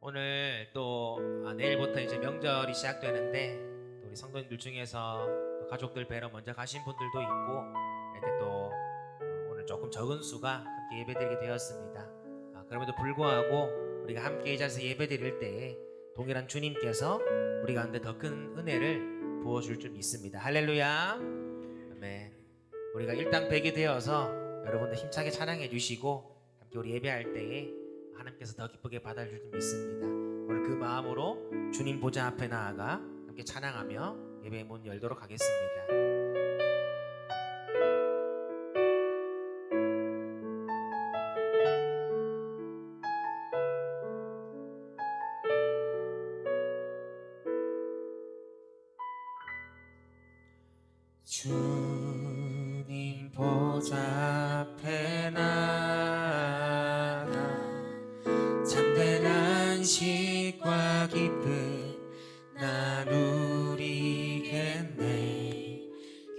오늘 또 내일부터 이제 명절이 시작되는데 또 우리 성도님들 중에서 또 가족들 뵈러 먼저 가신 분들도 있고 이렇게 또 오늘 조금 적은 수가 함께 예배드리게 되었습니다. 그럼에도 불구하고 우리가 함께 이 자리에서 예배드릴 때에 동일한 주님께서 우리 가운데 더 큰 은혜를 부어줄 줄 믿습니다. 할렐루야. 아멘. 우리가 일당백이 되어서 여러분들 힘차게 찬양해 주시고 함께 우리 예배할 때에 하나님께서 더 기쁘게 받아줄 줄 믿습니다. 오늘 그 마음으로 주님 보좌 앞에 나아가 함께 찬양하며 예배의 문 열도록 하겠습니다. 주님 보좌 앞에 나아가 참된 안식과 기쁨 나누리겠네.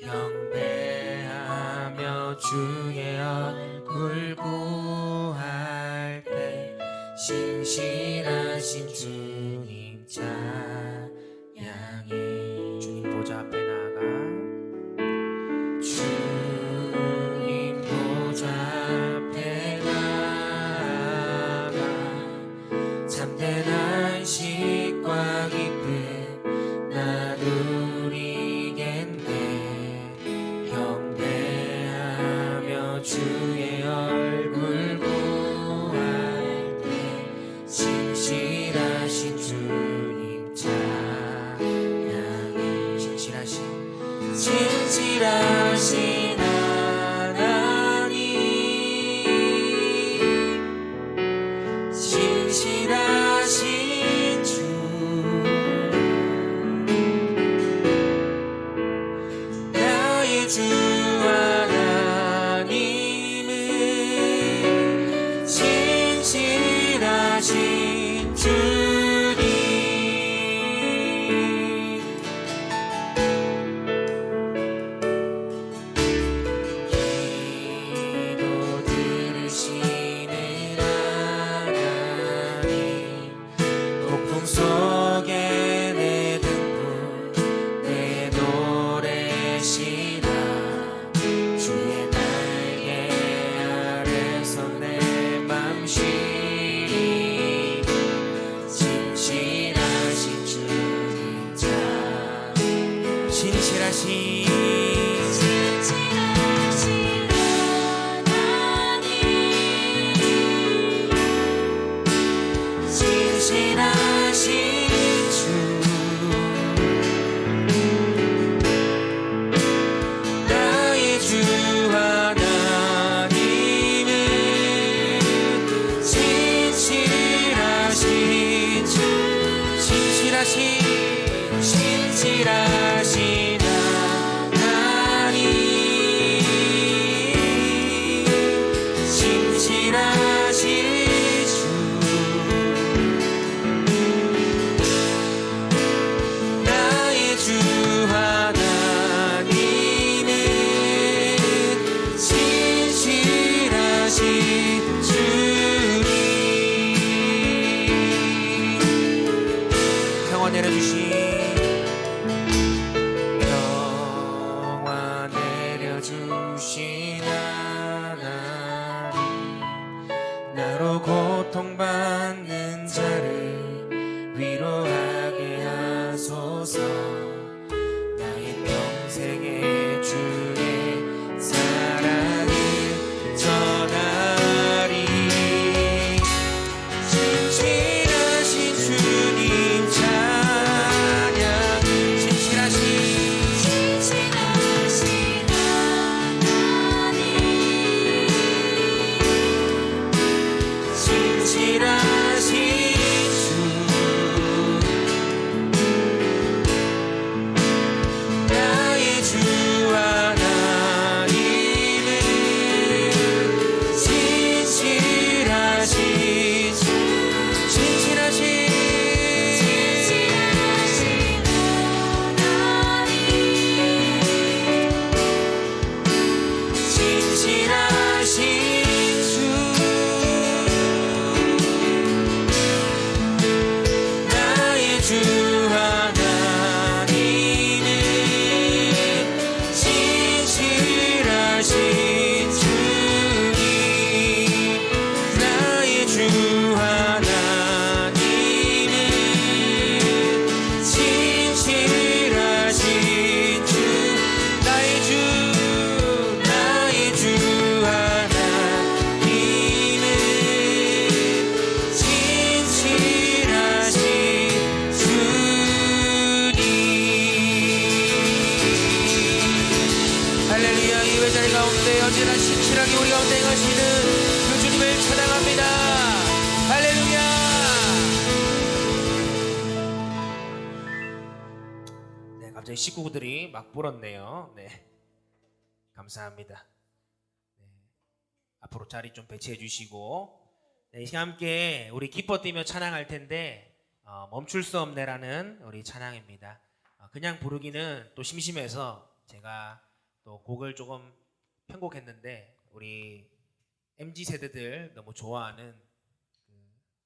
경배하며 주의 얼굴 구할 때 신실하신 주님 찬양해. 주님 보좌 앞에 나아가 주님 보좌 앞에 나아가 참된 안식과 기쁨 나누리겠네. 경배하며 주의 얼굴 구할 때 신실하신 주님 찬양해. 신실하신 하나님, 신실하신 주, 나의 주 하나님은 신실하신 주님. 기도 들으시는 하나님, 폭풍 속에 내 등불 내 노래시라. 주의 날개 아래서 내 맘 쉬리. 신실하신 주님 찬 신실하신 신실하신 주, 나의 주 하나님은 신실하신 주, 신실하신 하나님, 신실하신 주, 나의 주 하나님은 신실하신 주님. 평화 내려주신 평화 내려주신 하나님, 나로 고통받는 자를 위로하게 하소서. 나의 평생의 주의 사랑을 전하리. 신실하신 주님 찬양. 신실하신 하나님, 신실하신 주, 나의 주 하나님은 신실하신 주, 신실하신 하나님, 신실하신 주, 제 식구들이 막 불었네요. 네, 감사합니다. 네, 앞으로 자리 좀 배치해 주시고, 네, 이 시간 함께 우리 기뻐 뛰며 찬양할 텐데 멈출 수 없네라는 우리 찬양입니다. 그냥 부르기는 또 심심해서 제가 또 곡을 조금 편곡했는데 우리 MZ 세대들 너무 좋아하는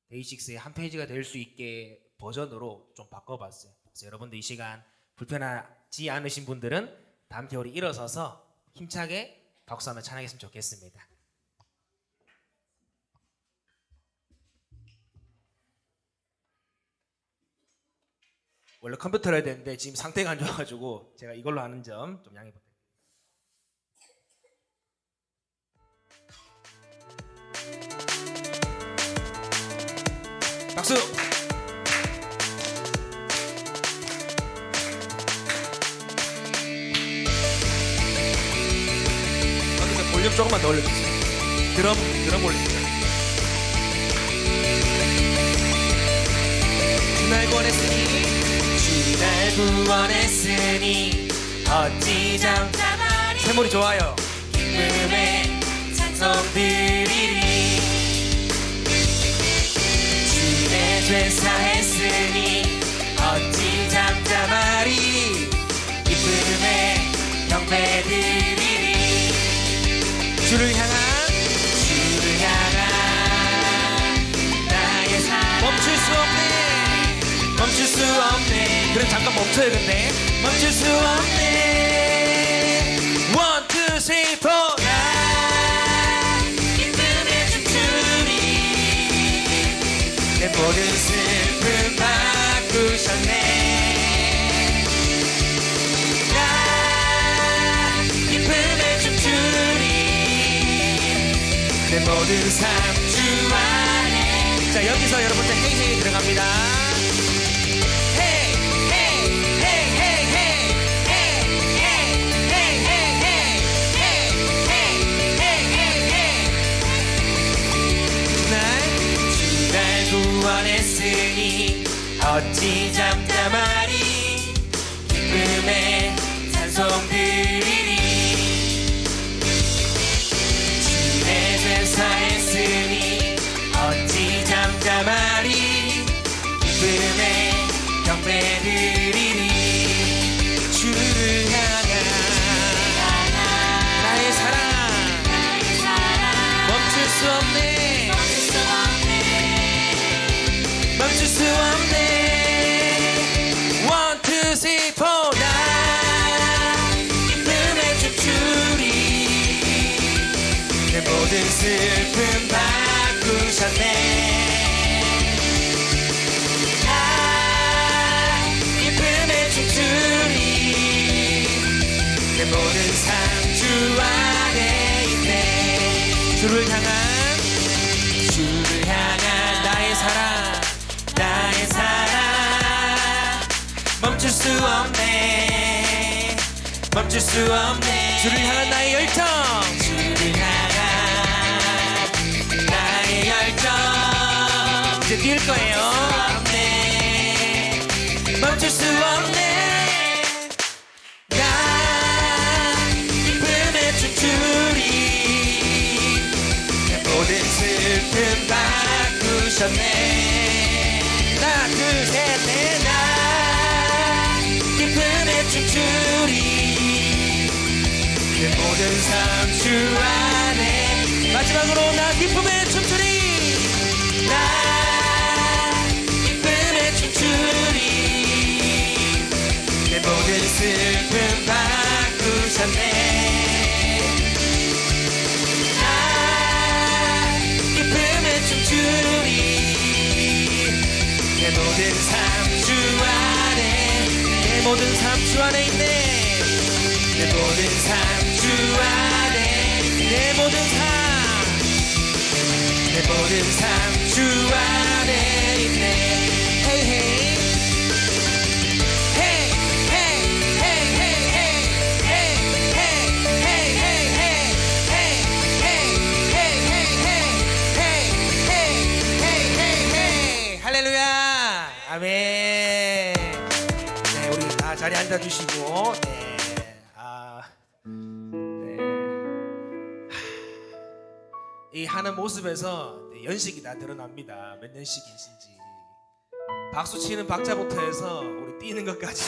데이식스의 한 페이지가 될 수 있게 버전으로 좀 바꿔봤어요. 그래서 여러분들 이 시간 불편하지 않으신 분들은 다 함께 우리 일어서서 힘차게 박수하며 찬양했으면 좋겠습니다. 원래 컴퓨터로 해야 되는데 지금 상태가 안 좋아가지고 제가 이걸로 하는 점 좀 양해 부탁드립니다. 박수! 여기서 볼륨 조금만 더 올려주세요. 드럼 올려주세요. 주날 구원했으니 어찌 잠잠하리. 세물이 좋아요. 기쁨의 찬송 드리리. 주의 죄 사했으니 어찌 잠잠하리. 기쁨의 경배 드리리. 주를 향한 나의 사랑 멈출 수 없네. 그럼 잠깐 멈춰야겠네. 멈출 수 없네. 1, 2, 3, 4. 나 기쁨에 춤추리. 내 모든 슬픔 바꾸셨네. 나 기쁨에 춤추리. 내 모든 삶 주 안에. 자, 여기서 여러분들 헤이헤이 들어갑니다. 구원했으니 어찌 잠잠하리. 기쁨의 찬송 드리리. 주의 죄 사했으니 어찌 잠잠하리. 기쁨의 경배 드리리. 주를 향한 나의 사랑 멈출 수 없네. 멈출 수 없네. 1, 2, 3, 4. 나 기쁨에 춤추리. 내 모든 슬픔 바꾸셨네. 나 기쁨에 춤추리. 내 모든 삶 주 안에 있네. 주를 향한 나의 사랑 멈출 수 없네. 멈출 수 없네. 주를 향한 나의 열정. 주를 향한 나의 열정. 이제 뛸 거예요. 멈출 수 없네. 나 기쁨에 춤추리. 내 모든 슬픔 바꾸셨네. 하나, 둘, 셋, 넷. 나 기쁨에 춤추리. 내 모든 삶 주 안에. 마지막으로 나 기쁨에 춤추리. 나 기쁨에 춤추리. 내 모든 슬픔 바꾸셨네. 나 기쁨에 춤추리. 내 모든 삶 주 안에. 내 모든 삶 주 안에 있네. 내 모든 삶 주 안에. 내 모든 삶. 내 모든 삶 주 안에 있네. 헤이 헤이 헤이 헤이 헤이 헤이 헤이 헤이 헤이 헤이 헤이. 할렐루야. 아멘. 네, 우리 다 자리에 앉아주시고, 네. 네. 이 하는 모습에서 연식이 다 드러납니다. 몇 년씩이신지. 박수 치는 박자부터 해서 우리 뛰는 것까지.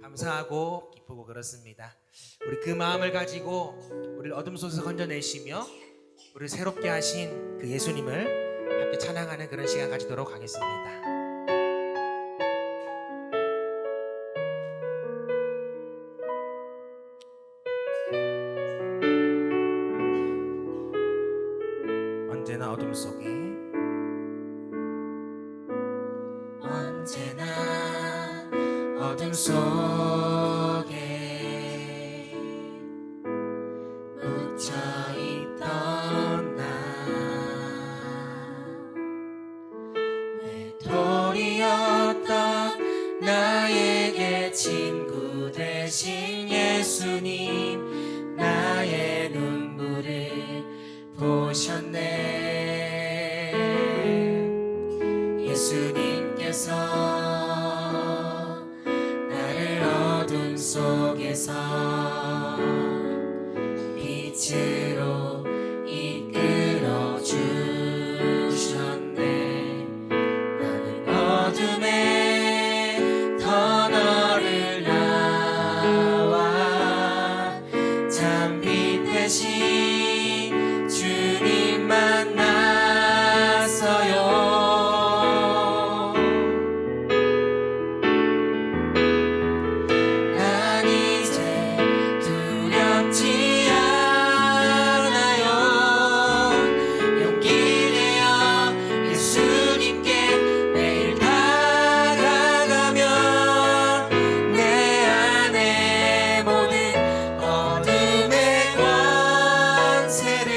감사하고 기쁘고 그렇습니다. 우리 그 마음을 가지고 우리를 어둠 속에서 건져내시며 우리를 새롭게 하신 그 예수님을 함께 찬양하는 그런 시간 가지도록 하겠습니다. 언제나 어둠 속에, 언제나 어둠 속에 묻혀있던 나, 외톨이였던 나에게 친구 되신 예수님, 나의 눈물을 보셨네. 예수님께서 나를 어둠 속에서 빛으로 이끌어 주셨네. 나는 어둠에 더 너를 나와 참 빛 대신 주님 만났어요. 난 이제 두렵지 않아요. 용기 내어 예수님께 매일 다가가면 내 안에 모든 어둠의 권세를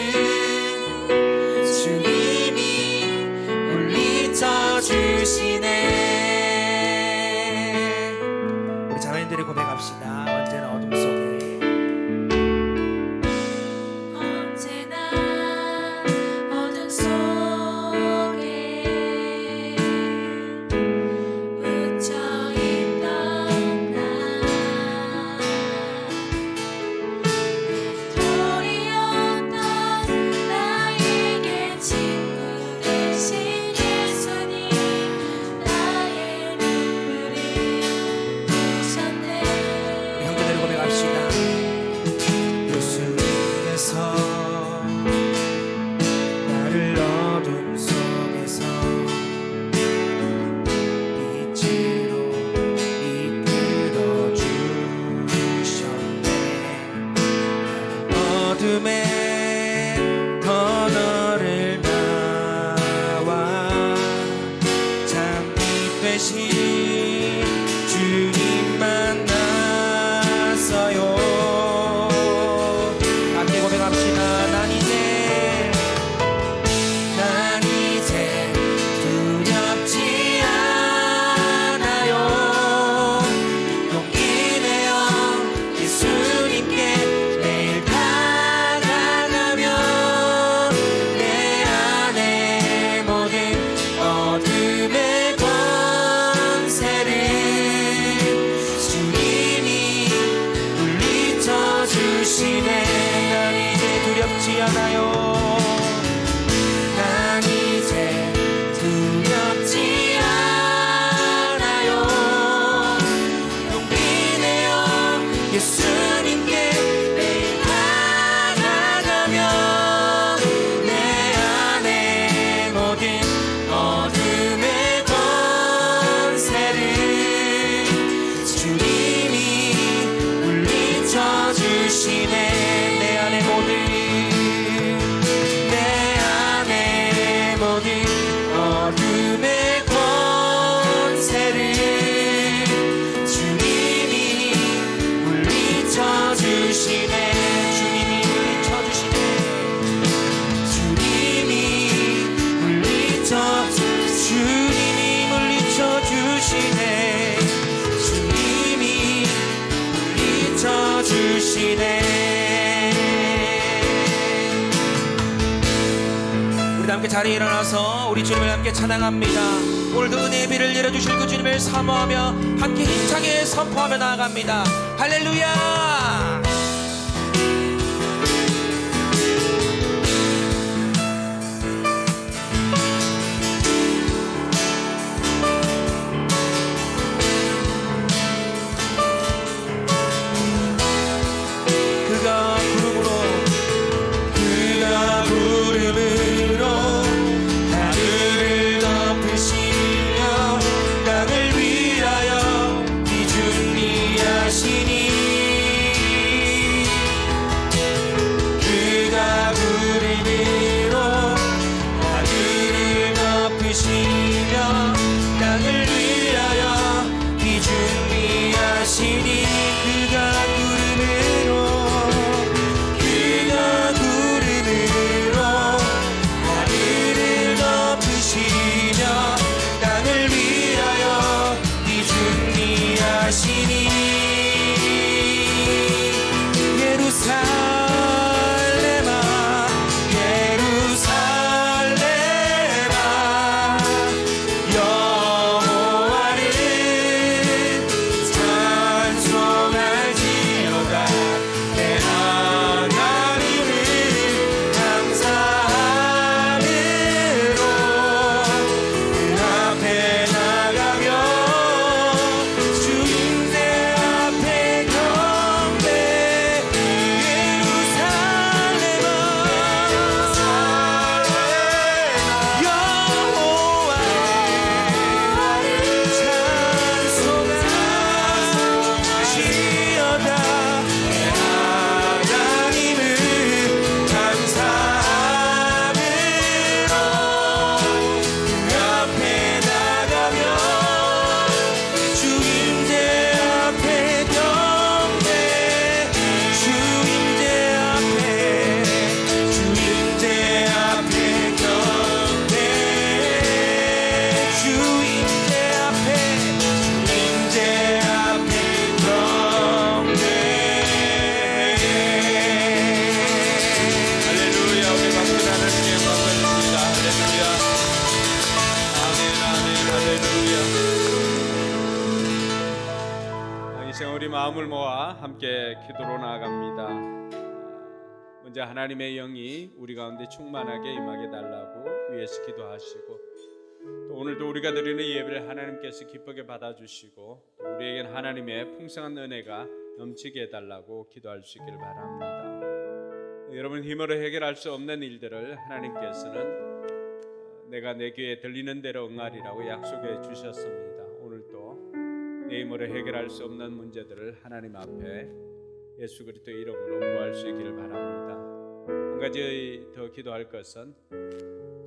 주님이 물리쳐 주시네. 우리 자매님들이 고백합시다. 언제나 어둠 속에, 언제나 어둠 속에 묻혀있던 나, 외톨이였던 나에게 친구 되신 예수님, 나의 눈물을 보셨네. 우리 형제들이 고백합시다. 예수님께서 나를 어둠 속에서 빛으로 이끌어 주셨네. 어둠에 더 너를 나와 참 빛 되신 주님 만났어요. 함께 고백합시다. 난 이제 두렵지 않아요. 용기 내어 예수님께 매일 다가가면 내 안에 모든 어둠의 권세를 주님이 물리쳐 주시네. 난 이제 두렵지 않아요. 난 이제 두렵지 않아요. 용기 내어 예수님께 매일 다가가면 내 안에 모든 어둠의 권세를 주님이 물리쳐 주시네. 내 안에 모든 어둠의 권세를 주님이 물리쳐 주시네. 주님이 물리쳐 주시네. 주님이 물리쳐 주시네. 주님이 물리쳐 주시네. 함께 자리에 일어나서 우리 주님을 함께 찬양합니다. 오늘도 은혜의 비를 내려주실 그 주님을 사모하며 함께 힘차게 선포하며 나아갑니다. 할렐루야. 우리 마음을 모아 함께 기도로 나아갑니다. 먼저 하나님의 영이 우리 가운데 충만하게 임하게 달라고 위에서 기도하시고, 또 오늘도 우리가 드리는 예배를 하나님께서 기쁘게 받아주시고 또 우리에겐 하나님의 풍성한 은혜가 넘치게 해달라고 기도할 수 있기를 바랍니다. 여러분, 힘으로 해결할 수 없는 일들을 하나님께서는 내가 내 귀에 들리는 대로 응하리라고 약속해 주셨습니다. 오늘도 내 힘으로 해결할 수 없는 문제들을 하나님 앞에 예수 그리스도의 이름으로 구할 수 있기를 바랍니다. 한 가지 더 기도할 것은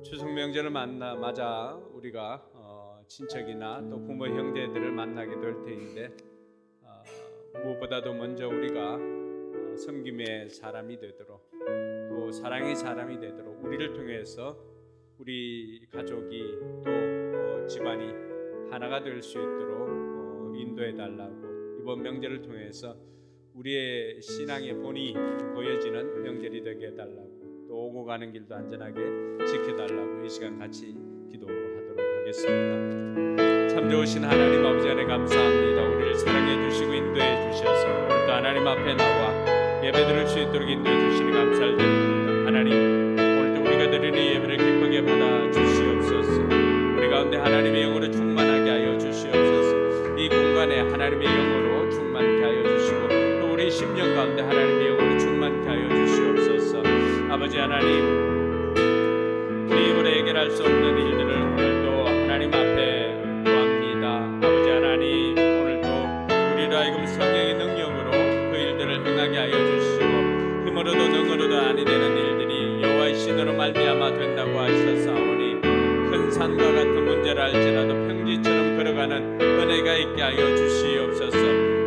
추석 명절을 맞아 우리가 친척이나 또 부모 형제들을 만나게 될 테인데, 무엇보다도 먼저 우리가 섬김의 사람이 되도록, 또 사랑의 사람이 되도록, 우리를 통해서 우리 가족이 또 집안이 하나가 될 수 있도록 인도해 달라고, 이번 명절을 통해서 우리의 신앙의 본이 보여지는 명절이 되게 해달라고, 또 오고 가는 길도 안전하게 지켜달라고 이 시간 같이 기도하도록 하겠습니다. 참 좋으신 하나님 아버지 안에 감사합니다. 우리를 사랑해 주시고 인도해 주셔서 오늘도 하나님 앞에 나와 예배 드릴 수 있도록 인도해 주시니 감사를 드립니다. 하나님, 오늘도 우리가 드리는 예배를 기쁘게 받아 주시옵소서. 우리 가운데 하나님의 영으로 충만하게 하여 주시옵소서. 이 공간에 하나님의 영으로 충만케 하여 주시고, 또 우리 심령 가운데 하나님의 영으로 충만케 하여 주시옵소서. 아버지 하나님, 우리 힘으로 해결할 수 없는 일들을 오늘도 하나님 앞에 구합니다. 아버지 하나님, 오늘도 우리로 하여금 성령의 능력으로 그 일들을 행하게 하여 주시고, 힘으로도 능으로도 아니 되는 일들이 여호와의 신으로 말미암아 된다고 하셨사오니, 큰 산과 같은 문제를 알지라도 평지처럼 걸어가는 은혜가 있게 하여 주시옵소서.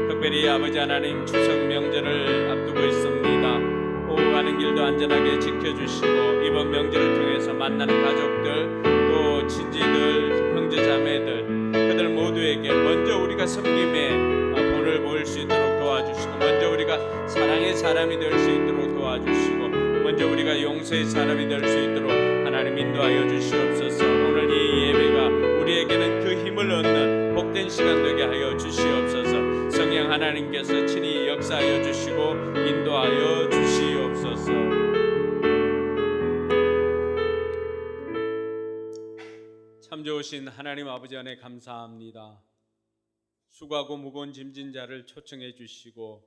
특별히 아버지 하나님, 추석 명절을 앞두고 있습니다. 오고 가는 길도 안전하게 지켜주시고, 이번 명절을 통해서 만나는 가족들, 또 친지들, 형제자매들, 그들 모두에게 먼저 우리가 섬김의 본을 보일 수 있도록 도와주시고, 먼저 우리가 사랑의 사람이 될 수 있도록 도와주시고, 먼저 우리가 용서의 사람이 될 수 있도록 하나님 인도하여 주시옵소서. 오늘 이 예배가 우리에게는 그 힘을 얻는 복된 시간 되게 하여 주시옵소서. 성령 하나님께서 친히 역사하여 주시고 인도하여 주시옵소서. 참 좋으신 하나님 아버지 안에 감사합니다. 수고하고 무거운 짐진 자를 초청해 주시고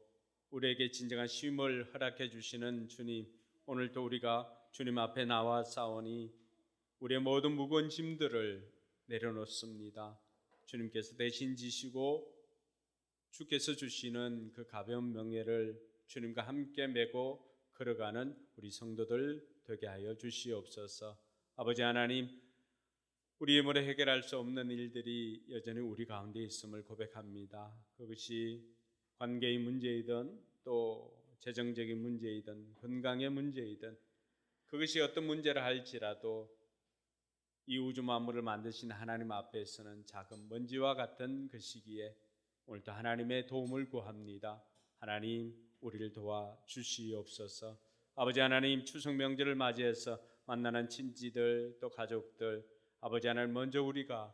우리에게 진정한 쉼을 허락해 주시는 주님, 오늘도 우리가 주님 앞에 나와 싸우니 우리의 모든 무거운 짐들을 내려놓습니다. 주님께서 대신 지시고 주께서 주시는 그 가벼운 명예를 주님과 함께 메고 걸어가는 우리 성도들 되게 하여 주시옵소서. 아버지 하나님, 우리의 힘으로 해결할 수 없는 일들이 여전히 우리 가운데 있음을 고백합니다. 그것이 관계의 문제이든 또 재정적인 문제이든 건강의 문제이든 그것이 어떤 문제라 할지라도 이 우주 만물을 만드신 하나님 앞에서는 작은 먼지와 같은 그 시기에 오늘도 하나님의 도움을 구합니다. 하나님, 우리를 도와 주시옵소서. 아버지 하나님, 추석 명절을 맞이해서 만나는 친지들 또 가족들, 아버지 하나님, 먼저 우리가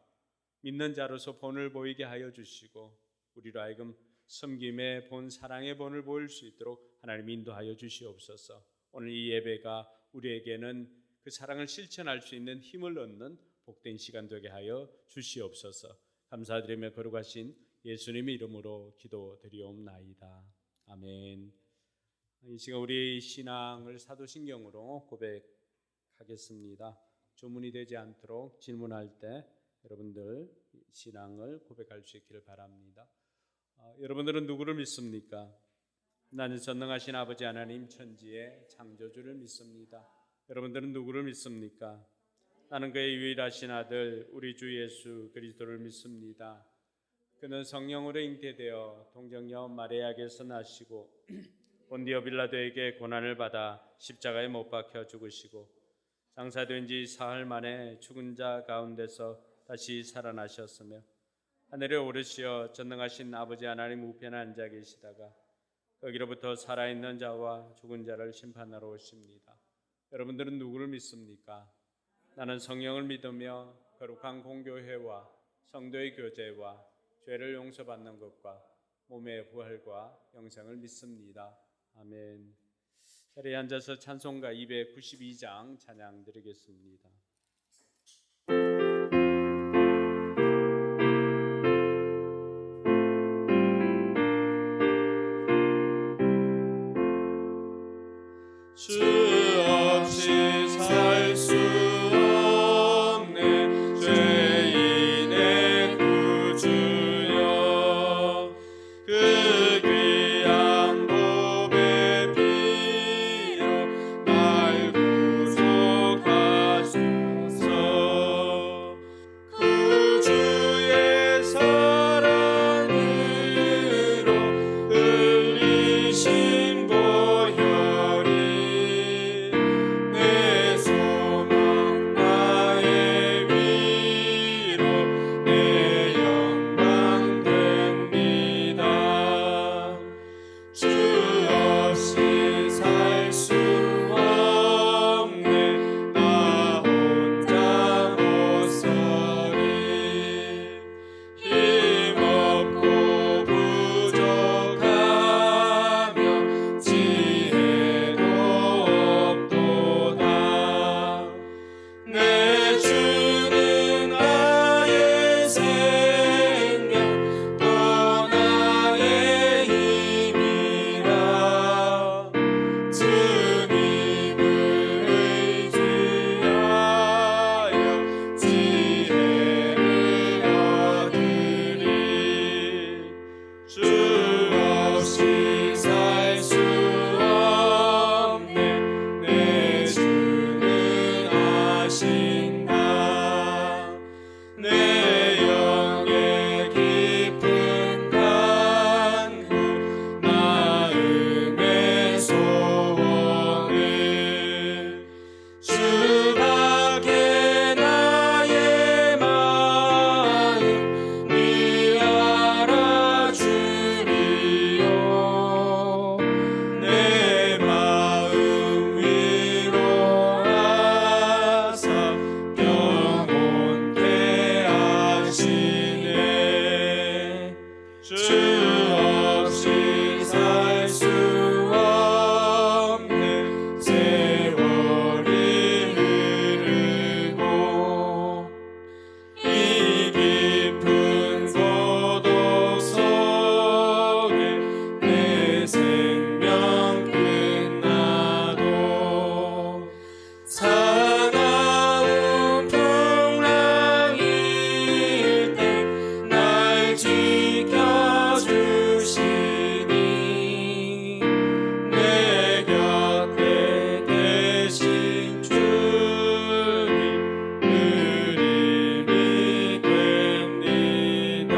믿는 자로서 본을 보이게 하여 주시고 우리로 하여금 섬김의 본, 사랑의 본을 보일 수 있도록 하나님 인도하여 주시옵소서. 오늘 이 예배가 우리에게는 그 사랑을 실천할 수 있는 힘을 얻는 복된 시간 되게 하여 주시옵소서. 감사드리며 거룩하신 예수님의 이름으로 기도드리옵나이다. 아멘. 이 시간 우리의 신앙을 사도신경으로 고백하겠습니다. 조문이 되지 않도록 질문할 때 여러분들 신앙을 고백할 수 있기를 바랍니다. 여러분들은 누구를 믿습니까? 나는 전능하신 아버지 하나님 천지의 창조주를 믿습니다. 여러분들은 누구를 믿습니까? 나는 그의 유일하신 아들 우리 주 예수 그리스도를 믿습니다. 그는 성령으로 잉태되어 동정녀 마리아에게서 나시고 본디오 빌라도에게 고난을 받아 십자가에 못 박혀 죽으시고 장사된 지 사흘 만에 죽은 자 가운데서 다시 살아나셨으며 하늘에 오르시어 전능하신 아버지 하나님 우편에 앉아 계시다가 거기로부터 살아있는 자와 죽은 자를 심판하러 오십니다. 여러분들은 누구를 믿습니까? 나는 성령을 믿으며 거룩한 공교회와 성도의 교제와 죄를 용서받는 것과 몸의 부활과 영생을 믿습니다. 아멘. 자리에 앉아서 찬송가 292장 찬양 드리겠습니다. 주 없이 살 수 없네 죄인의 구주여 그 귀한 보배 피로 날 구속하소 주 없이 살 수 없는 세월이 흐르고 이 깊은 고독 속에 내 생명 끝나도 사나운 풍랑일 때 날 지켜주시니 내 곁에 계신 주님 늘 힘이 됩니다.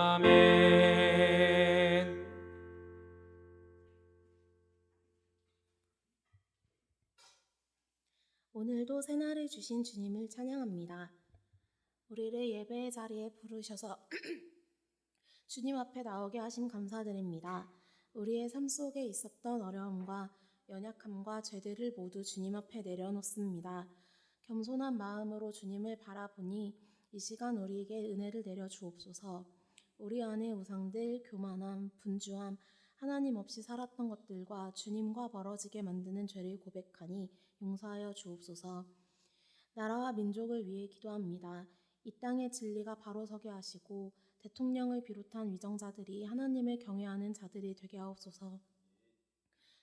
아멘. 오늘도 새날을 주신 주님을 찬양합니다. 우리를 예배의 자리에 부르셔서 주님 앞에 나오게 하심 감사드립니다. 우리의 삶 속에 있었던 어려움과 연약함과 죄들을 모두 주님 앞에 내려놓습니다. 겸손한 마음으로 주님을 바라보니 이 시간 우리에게 은혜를 내려 주옵소서. 우리 안의 우상들, 교만함, 분주함, 하나님 없이 살았던 것들과 주님과 멀어지게 만드는 죄를 고백하니 용서하여 주옵소서. 나라와 민족을 위해 기도합니다. 이 땅의 진리가 바로 서게 하시고 대통령을 비롯한 위정자들이 하나님을 경외하는 자들이 되게 하옵소서.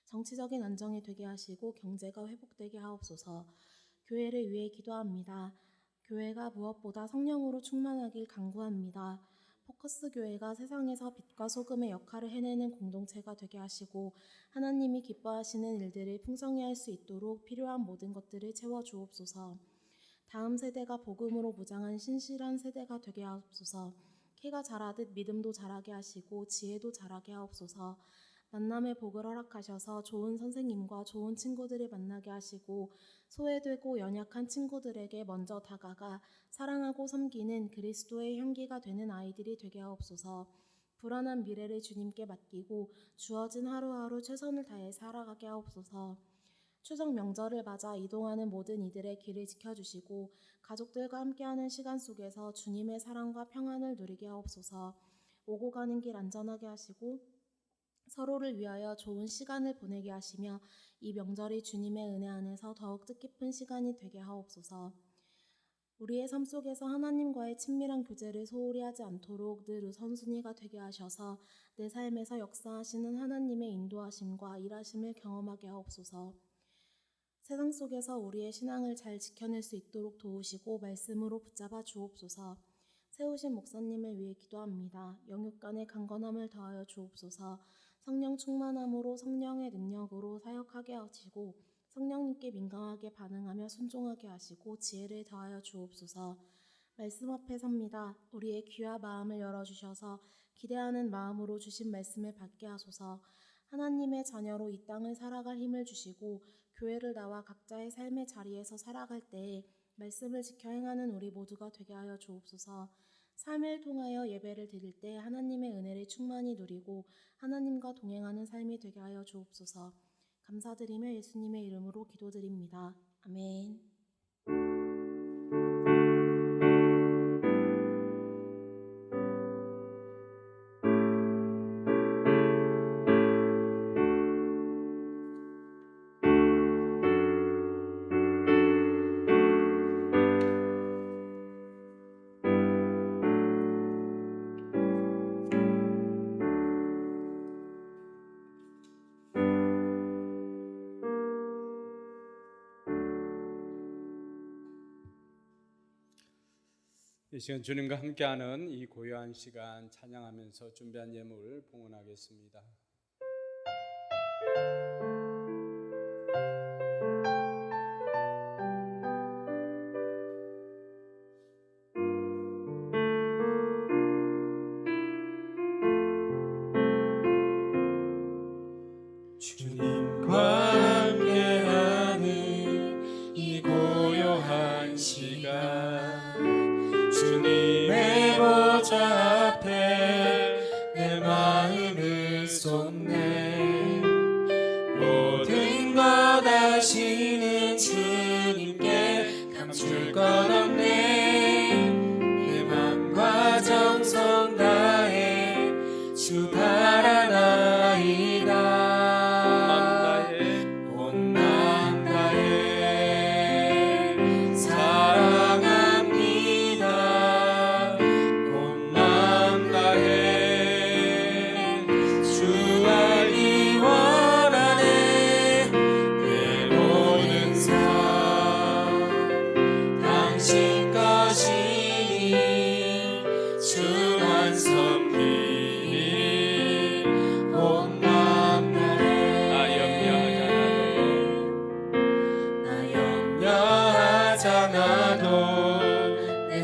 정치적인 안정이 되게 하시고 경제가 회복되게 하옵소서. 교회를 위해 기도합니다. 교회가 무엇보다 성령으로 충만하길 간구합니다. 포커스 교회가 세상에서 빛과 소금의 역할을 해내는 공동체가 되게 하시고 하나님이 기뻐하시는 일들을 풍성히 할 수 있도록 필요한 모든 것들을 채워 주옵소서. 다음 세대가 복음으로 무장한 신실한 세대가 되게 하옵소서. 키가 자라듯 믿음도 자라게 하시고 지혜도 자라게 하옵소서. 만남의 복을 허락하셔서 좋은 선생님과 좋은 친구들을 만나게 하시고 소외되고 연약한 친구들에게 먼저 다가가 사랑하고 섬기는 그리스도의 향기가 되는 아이들이 되게 하옵소서. 불안한 미래를 주님께 맡기고 주어진 하루하루 최선을 다해 살아가게 하옵소서. 추석 명절을 맞아 이동하는 모든 이들의 길을 지켜주시고 가족들과 함께하는 시간 속에서 주님의 사랑과 평안을 누리게 하옵소서. 오고 가는 길 안전하게 하시고 서로를 위하여 좋은 시간을 보내게 하시며 이 명절이 주님의 은혜 안에서 더욱 뜻깊은 시간이 되게 하옵소서. 우리의 삶 속에서 하나님과의 친밀한 교제를 소홀히 하지 않도록 늘 우선순위가 되게 하셔서 내 삶에서 역사하시는 하나님의 인도하심과 일하심을 경험하게 하옵소서. 세상 속에서 우리의 신앙을 잘 지켜낼 수 있도록 도우시고 말씀으로 붙잡아 주옵소서. 세우신 목사님을 위해 기도합니다. 영육간의 강건함을 더하여 주옵소서. 성령 충만함으로 성령의 능력으로 사역하게 하시고 성령님께 민감하게 반응하며 순종하게 하시고 지혜를 더하여 주옵소서. 말씀 앞에 섭니다. 우리의 귀와 마음을 열어주셔서 기대하는 마음으로 주신 말씀을 받게 하소서. 하나님의 자녀로 이 땅을 살아갈 힘을 주시고 교회를 나와 각자의 삶의 자리에서 살아갈 때에 말씀을 지켜 행하는 우리 모두가 되게 하여 주옵소서. 삶을 통하여 예배를 드릴 때 하나님의 은혜를 충만히 누리고 하나님과 동행하는 삶이 되게 하여 주옵소서. 감사드리며 예수님의 이름으로 기도드립니다. 아멘. 이 시간 주님과 함께하는 이 고요한 시간 찬양하면서 준비한 예물 봉헌하겠습니다. 주님과 함께하는 이 고요한 시간 주님의 보좌 앞에 내 마음을 쏟네. 모든 것 아시는 주님께 감출 것 없네.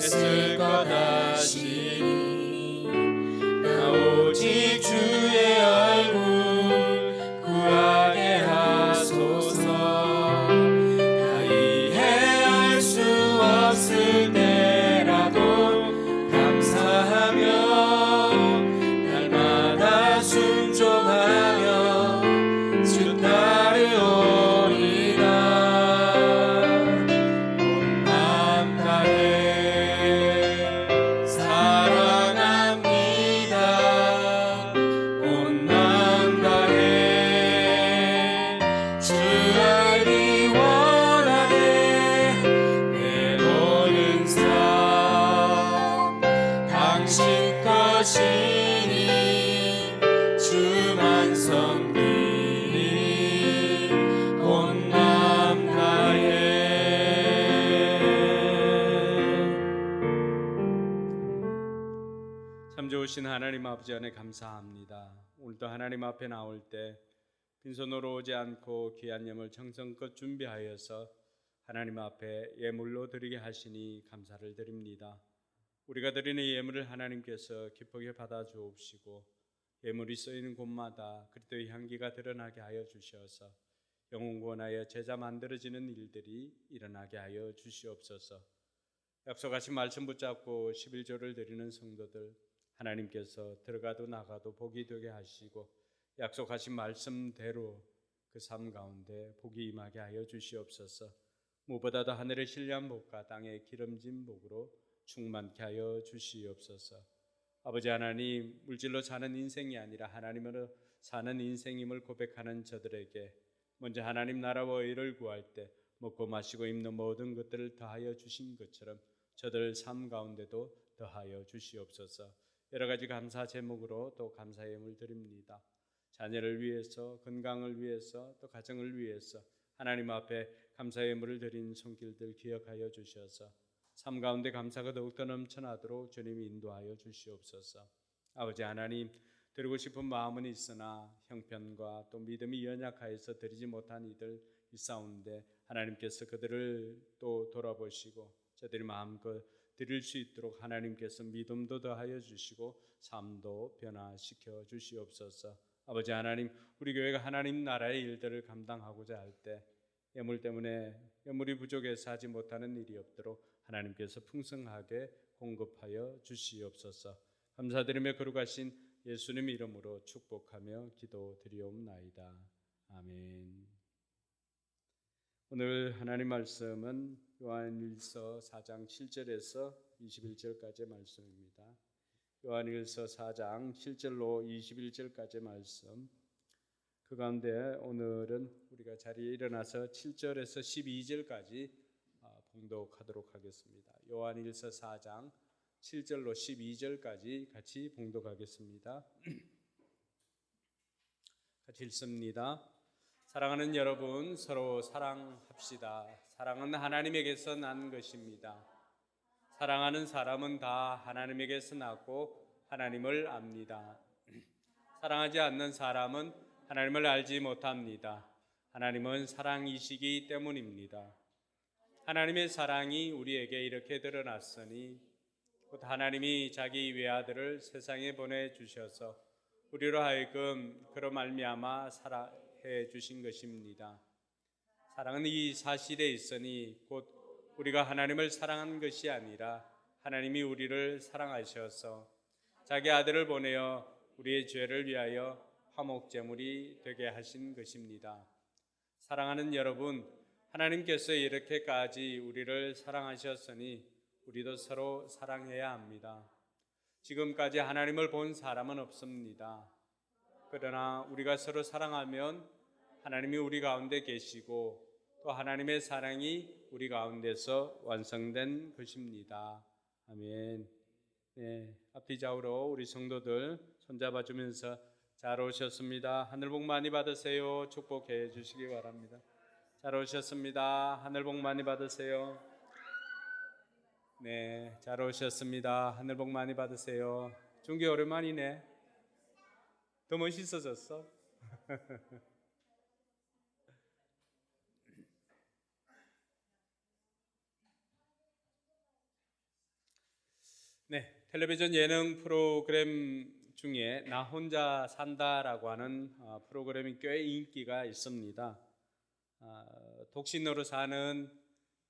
있을 것 하시니 나 오직 주의 얼굴 구하게 하소서. 다 이해할 수 없을 때라도 감사하며 날마다 순종하며 주 따르오리다. 온 마음 다해 사랑합니다. 온 마음 다해 주 알기 원하네. 내 모든 삶 당신 것이니 주만 섬기리 온 마음 다해. 참 좋으신 하나님 아버지 안에 감사합니다. 오늘도 하나님 앞에 나올 때 빈손으로 오지 않고 귀한 예물 정성껏 준비하여서 하나님 앞에 예물로 드리게 하시니 감사를 드립니다. 우리가 드리는 예물을 하나님께서 기쁘게 받아 주옵시고 예물이 쓰이는 곳마다 그리스도의 향기가 드러나게 하여 주셔서 영혼 구원하여 제자 만들어지는 일들이 일어나게 하여 주시옵소서. 약속하신 말씀 붙잡고 11조를 드리는 성도들 하나님께서 들어가도 나가도 복이 되게 하시고 약속하신 말씀대로 그 삶 가운데 복이 임하게 하여 주시옵소서. 무엇보다도 하늘의 신령한 복과 땅의 기름진 복으로 충만케 하여 주시옵소서. 아버지 하나님, 물질로 사는 인생이 아니라 하나님으로 사는 인생임을 고백하는 저들에게 먼저 하나님 나라와 의를 구할 때 먹고 마시고 입는 모든 것들을 더하여 주신 것처럼 저들 삶 가운데도 더하여 주시옵소서. 여러 가지 감사 제목으로 또 감사 예물 드립니다. 자녀를 위해서, 건강을 위해서, 또 가정을 위해서 하나님 앞에 감사 예물을 드린 손길들 기억하여 주셔서 삶 가운데 감사가 더욱더 넘쳐나도록 주님이 인도하여 주시옵소서. 아버지 하나님, 드리고 싶은 마음은 있으나 형편과 또 믿음이 연약하여서 드리지 못한 이들 있사온데 하나님께서 그들을 또 돌아보시고 저들이 마음껏 드릴 수 있도록 하나님께서 믿음도 더하여 주시고 삶도 변화시켜 주시옵소서. 아버지 하나님, 우리 교회가 하나님 나라의 일들을 감당하고자 할 때 예물 때문에 예물이 부족해서 하지 못하는 일이 없도록 하나님께서 풍성하게 공급하여 주시옵소서. 감사드리며 거룩하신 예수님 이름으로 축복하며 기도드리옵나이다. 아멘. 오늘 하나님 말씀은 요한일서 4장 7절에서 21절까지의 말씀입니다. 요한일서 4장 7절로 21절까지의 말씀. 그 가운데 오늘은 우리가 자리에 일어나서 7절에서 12절까지 봉독하도록 하겠습니다. 요한일서 4장 7절로 12절까지 같이 봉독하겠습니다. 같이 읽습니다. 사랑하는 여러분, 서로 사랑합시다. 사랑은 하나님에게서 난 것입니다. 사랑하는 사람은 다 하나님에게서 났고 하나님을 압니다. 사랑하지 않는 사람은 하나님을 알지 못합니다. 하나님은 사랑이시기 때문입니다. 하나님의 사랑이 우리에게 이렇게 드러났으니 곧 하나님이 자기 외아들을 세상에 보내주셔서 우리로 하여금 그로 말미암아 사랑해 주신 것입니다. 사랑은 이 사실에 있으니 곧 우리가 하나님을 사랑한 것이 아니라 하나님이 우리를 사랑하셔서 자기 아들을 보내어 우리의 죄를 위하여 화목제물이 되게 하신 것입니다. 사랑하는 여러분, 하나님께서 이렇게까지 우리를 사랑하셨으니 우리도 서로 사랑해야 합니다. 지금까지 하나님을 본 사람은 없습니다. 그러나 우리가 서로 사랑하면 하나님이 우리 가운데 계시고 또 하나님의 사랑이 우리 가운데서 완성된 것입니다. 아멘. 네, 앞뒤 좌우로 우리 성도들 손잡아 주면서 잘 오셨습니다. 하늘 복 많이 받으세요. 축복해 주시기 바랍니다. 잘 오셨습니다. 하늘 복 많이 받으세요. 네, 잘 오셨습니다. 하늘 복 많이 받으세요. 중기 오랜만이네. 더 멋있어졌어. 네, 텔레비전 예능 프로그램 중에 나 혼자 산다라고 하는 프로그램이 꽤 인기가 있습니다. 독신으로 사는,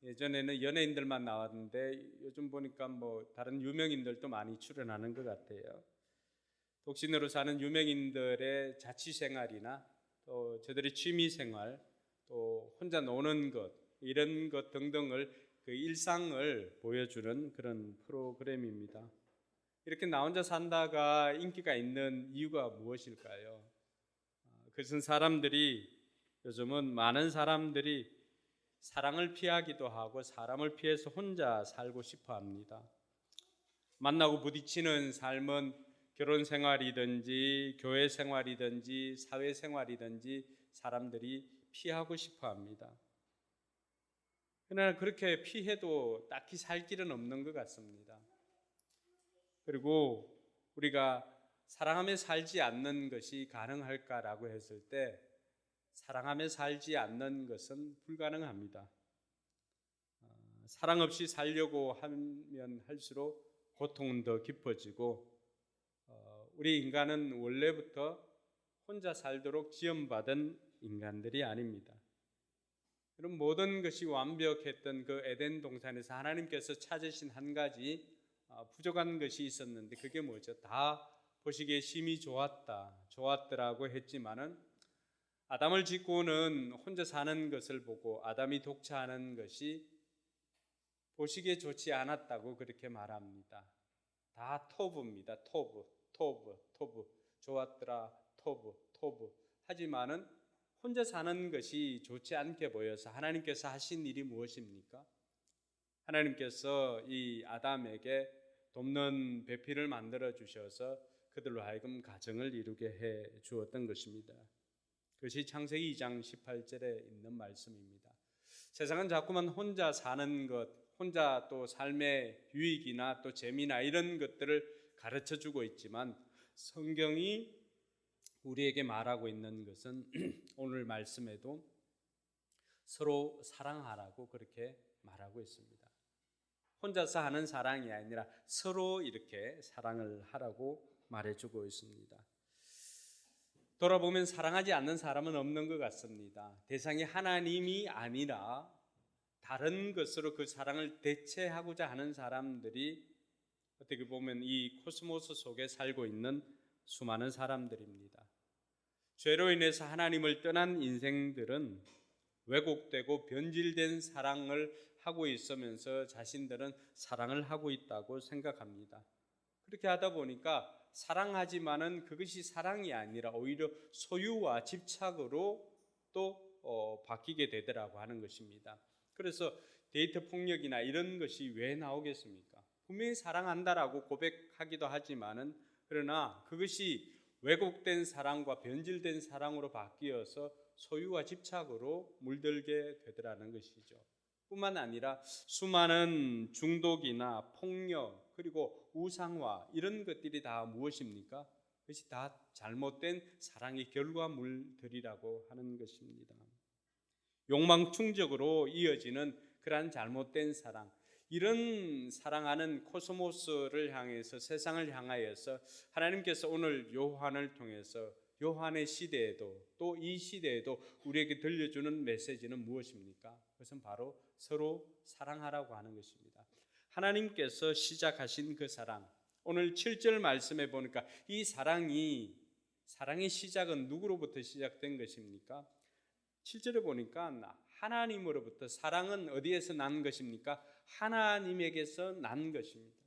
예전에는 연예인들만 나왔는데 요즘 보니까 뭐 다른 유명인들도 많이 출연하는 것 같아요. 독신으로 사는 유명인들의 자취 생활이나 또 저들의 취미 생활, 또 혼자 노는 것, 이런 것 등등을 그 일상을 보여주는 그런 프로그램입니다. 이렇게 나 혼자 산다가 인기가 있는 이유가 무엇일까요? 그것은 요즘은 많은 사람들이 사랑을 피하기도 하고 사람을 피해서 혼자 살고 싶어 합니다. 만나고 부딪히는 삶은 결혼 생활이든지 교회 생활이든지 사회 생활이든지 사람들이 피하고 싶어 합니다. 그러나 그렇게 피해도 딱히 살 길은 없는 것 같습니다. 그리고 우리가 사랑하며 살지 않는 것이 가능할까라고 했을 때 사랑하며 살지 않는 것은 불가능합니다. 사랑 없이 살려고 하면 할수록 고통은 더 깊어지고 우리 인간은 원래부터 혼자 살도록 지음받은 인간들이 아닙니다. 그럼 모든 것이 완벽했던 그 에덴 동산에서 하나님께서 찾으신 한 가지 부족한 것이 있었는데 그게 뭐죠? 다 보시기에 심히 좋았더라고 했지만은 아담을 짓고는 혼자 사는 것을 보고 아담이 독차하는 것이 보시기에 좋지 않았다고 그렇게 말합니다. 다 토브입니다. 토브. 좋았더라. 토브. 하지만은 혼자 사는 것이 좋지 않게 보여서 하나님께서 하신 일이 무엇입니까? 하나님께서 이 아담에게 돕는 배필을 만들어 주셔서 그들로 하여금 가정을 이루게 해 주었던 것입니다. 그것이 창세기 2장 18절에 있는 말씀입니다. 세상은 자꾸만 혼자 사는 것, 혼자 또 삶의 유익이나 또 재미나 이런 것들을 가르쳐 주고 있지만 성경이 우리에게 말하고 있는 것은 오늘 말씀에도 서로 사랑하라고 그렇게 말하고 있습니다. 혼자서 하는 사랑이 아니라 서로 이렇게 사랑을 하라고 말해주고 있습니다. 돌아보면 사랑하지 않는 사람은 없는 것 같습니다. 대상이 하나님이 아니라 다른 것으로 그 사랑을 대체하고자 하는 사람들이 어떻게 보면 이 코스모스 속에 살고 있는 수많은 사람들입니다. 죄로 인해서 하나님을 떠난 인생들은 왜곡되고 변질된 사랑을 하고 있으면서 자신들은 사랑을 하고 있다고 생각합니다. 그렇게 하다 보니까 사랑하지만은 그것이 사랑이 아니라 오히려 소유와 집착으로 또 바뀌게 되더라고 하는 것입니다. 그래서 데이트 폭력이나 이런 것이 왜 나오겠습니까? 분명히 사랑한다라고 고백하기도 하지만은 그러나 그것이 왜곡된 사랑과 변질된 사랑으로 바뀌어서 소유와 집착으로 물들게 되더라는 것이죠. 뿐만 아니라 수많은 중독이나 폭력 그리고 우상화 이런 것들이 다 무엇입니까? 그것이 다 잘못된 사랑의 결과물들이라고 하는 것입니다. 욕망 충족으로 이어지는 그러한 잘못된 사랑, 이런 사랑하는 코스모스를 향해서 세상을 향하여서 하나님께서 오늘 요한을 통해서 요한의 시대에도 또 이 시대에도 우리에게 들려주는 메시지는 무엇입니까? 그것은 바로 서로 사랑하라고 하는 것입니다. 하나님께서 시작하신 그 사랑, 오늘 7절 말씀에 보니까 이 사랑의 시작은 누구로부터 시작된 것입니까? 7절에 보니까 하나님으로부터, 사랑은 어디에서 난 것입니까? 하나님에게서 난 것입니다.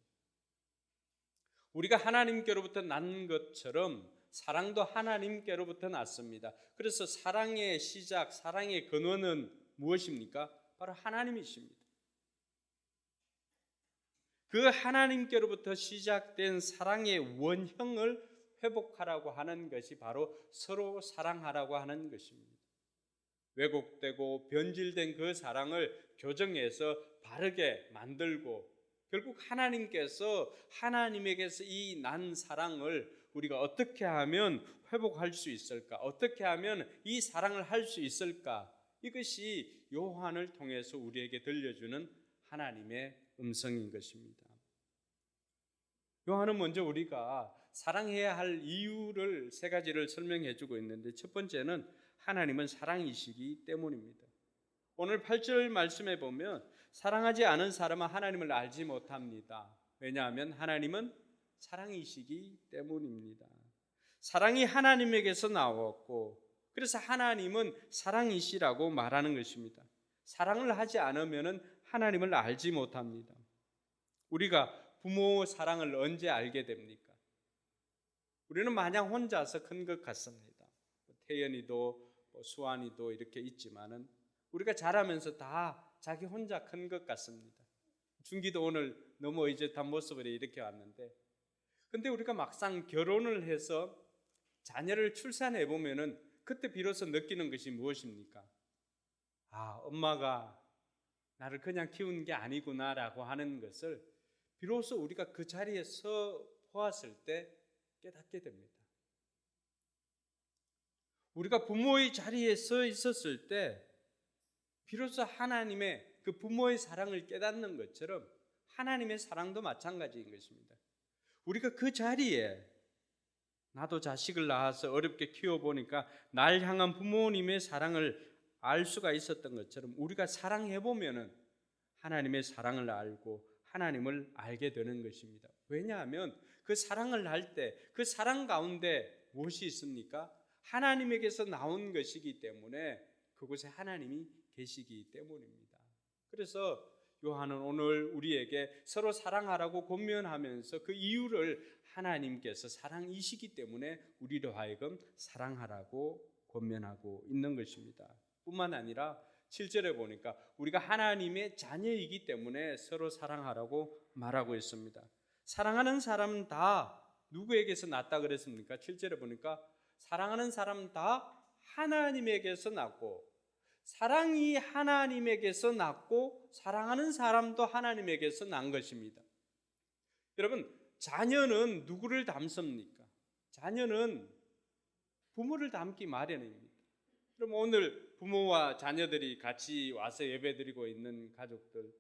우리가 하나님께로부터 난 것처럼 사랑도 하나님께로부터 났습니다. 그래서 사랑의 시작, 사랑의 근원은 무엇입니까? 바로 하나님이십니다. 그 하나님께로부터 시작된 사랑의 원형을 회복하라고 하는 것이 바로 서로 사랑하라고 하는 것입니다. 왜곡되고 변질된 그 사랑을 교정해서 바르게 만들고 결국 하나님에게서 이 난 사랑을 우리가 어떻게 하면 회복할 수 있을까? 어떻게 하면 이 사랑을 할 수 있을까? 이것이 요한을 통해서 우리에게 들려주는 하나님의 음성인 것입니다. 요한은 먼저 우리가 사랑해야 할 이유를 세 가지를 설명해 주고 있는데, 첫 번째는 하나님은 사랑이시기 때문입니다. 오늘 8절 말씀에 보면 사랑하지 않은 사람은 하나님을 알지 못합니다. 왜냐하면 하나님은 사랑이시기 때문입니다. 사랑이 하나님에게서 나왔고, 그래서 하나님은 사랑이시라고 말하는 것입니다. 사랑을 하지 않으면 하나님을 알지 못합니다. 우리가 부모 사랑을 언제 알게 됩니까? 우리는 마냥 혼자서 큰 것 같습니다. 태연이도 수환이도 이렇게 있지만은 우리가 자라면서 다 자기 혼자 큰 것 같습니다. 준기도 오늘 너무 의젓한 모습으로 이렇게 왔는데, 근데 우리가 막상 결혼을 해서 자녀를 출산해 보면은 그때 비로소 느끼는 것이 무엇입니까? 아, 엄마가 나를 그냥 키운 게 아니구나라고 하는 것을 비로소 우리가 그 자리에 서 보았을 때 깨닫게 됩니다. 우리가 부모의 자리에 서 있었을 때 비로소 하나님의 그 부모의 사랑을 깨닫는 것처럼 하나님의 사랑도 마찬가지인 것입니다. 우리가 그 자리에, 나도 자식을 낳아서 어렵게 키워보니까 날 향한 부모님의 사랑을 알 수가 있었던 것처럼 우리가 사랑해보면은 하나님의 사랑을 알고 하나님을 알게 되는 것입니다. 왜냐하면 그 사랑을 할 때 그 사랑 가운데 무엇이 있습니까? 하나님에게서 나온 것이기 때문에 그곳에 하나님이 계시기 때문입니다. 그래서 요한은 오늘 우리에게 서로 사랑하라고 권면하면서 그 이유를 하나님께서 사랑이시기 때문에 우리로 하여금 사랑하라고 권면하고 있는 것입니다. 뿐만 아니라 7절에 보니까 우리가 하나님의 자녀이기 때문에 서로 사랑하라고 말하고 있습니다. 사랑하는 사람은 다 누구에게서 났다 그랬습니까? 7절에 보니까 사랑하는 사람은 다 하나님에게서 났고, 사랑이 하나님에게서 났고 사랑하는 사람도 하나님에게서 난 것입니다. 여러분, 자녀는 누구를 닮습니까? 자녀는 부모를 닮기 마련입니다. 그럼 오늘 부모와 자녀들이 같이 와서 예배드리고 있는 가족들,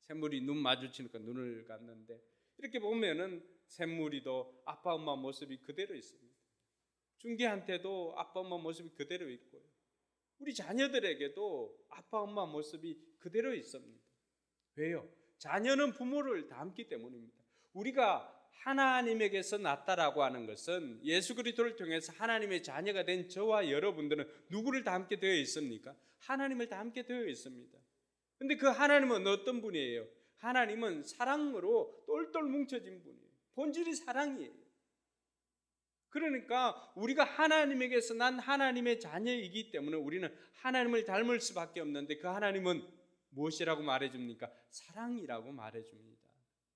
샘물이 눈 마주치니까 눈을 감는데, 이렇게 보면은 샘물이도 아빠 엄마 모습이 그대로 있습니다. 준기한테도 아빠 엄마 모습이 그대로 있고요. 우리 자녀들에게도 아빠 엄마 모습이 그대로 있습니다. 왜요? 자녀는 부모를 닮기 때문입니다. 우리가 하나님에게서 났다라고 하는 것은 예수 그리스도를 통해서 하나님의 자녀가 된 저와 여러분들은 누구를 닮게 되어 있습니까? 하나님을 닮게 되어 있습니다. 그런데 그 하나님은 어떤 분이에요? 하나님은 사랑으로 똘똘 뭉쳐진 분이에요. 본질이 사랑이에요. 그러니까 우리가 하나님에게서 난 하나님의 자녀이기 때문에 우리는 하나님을 닮을 수밖에 없는데, 그 하나님은 무엇이라고 말해줍니까? 사랑이라고 말해줍니다.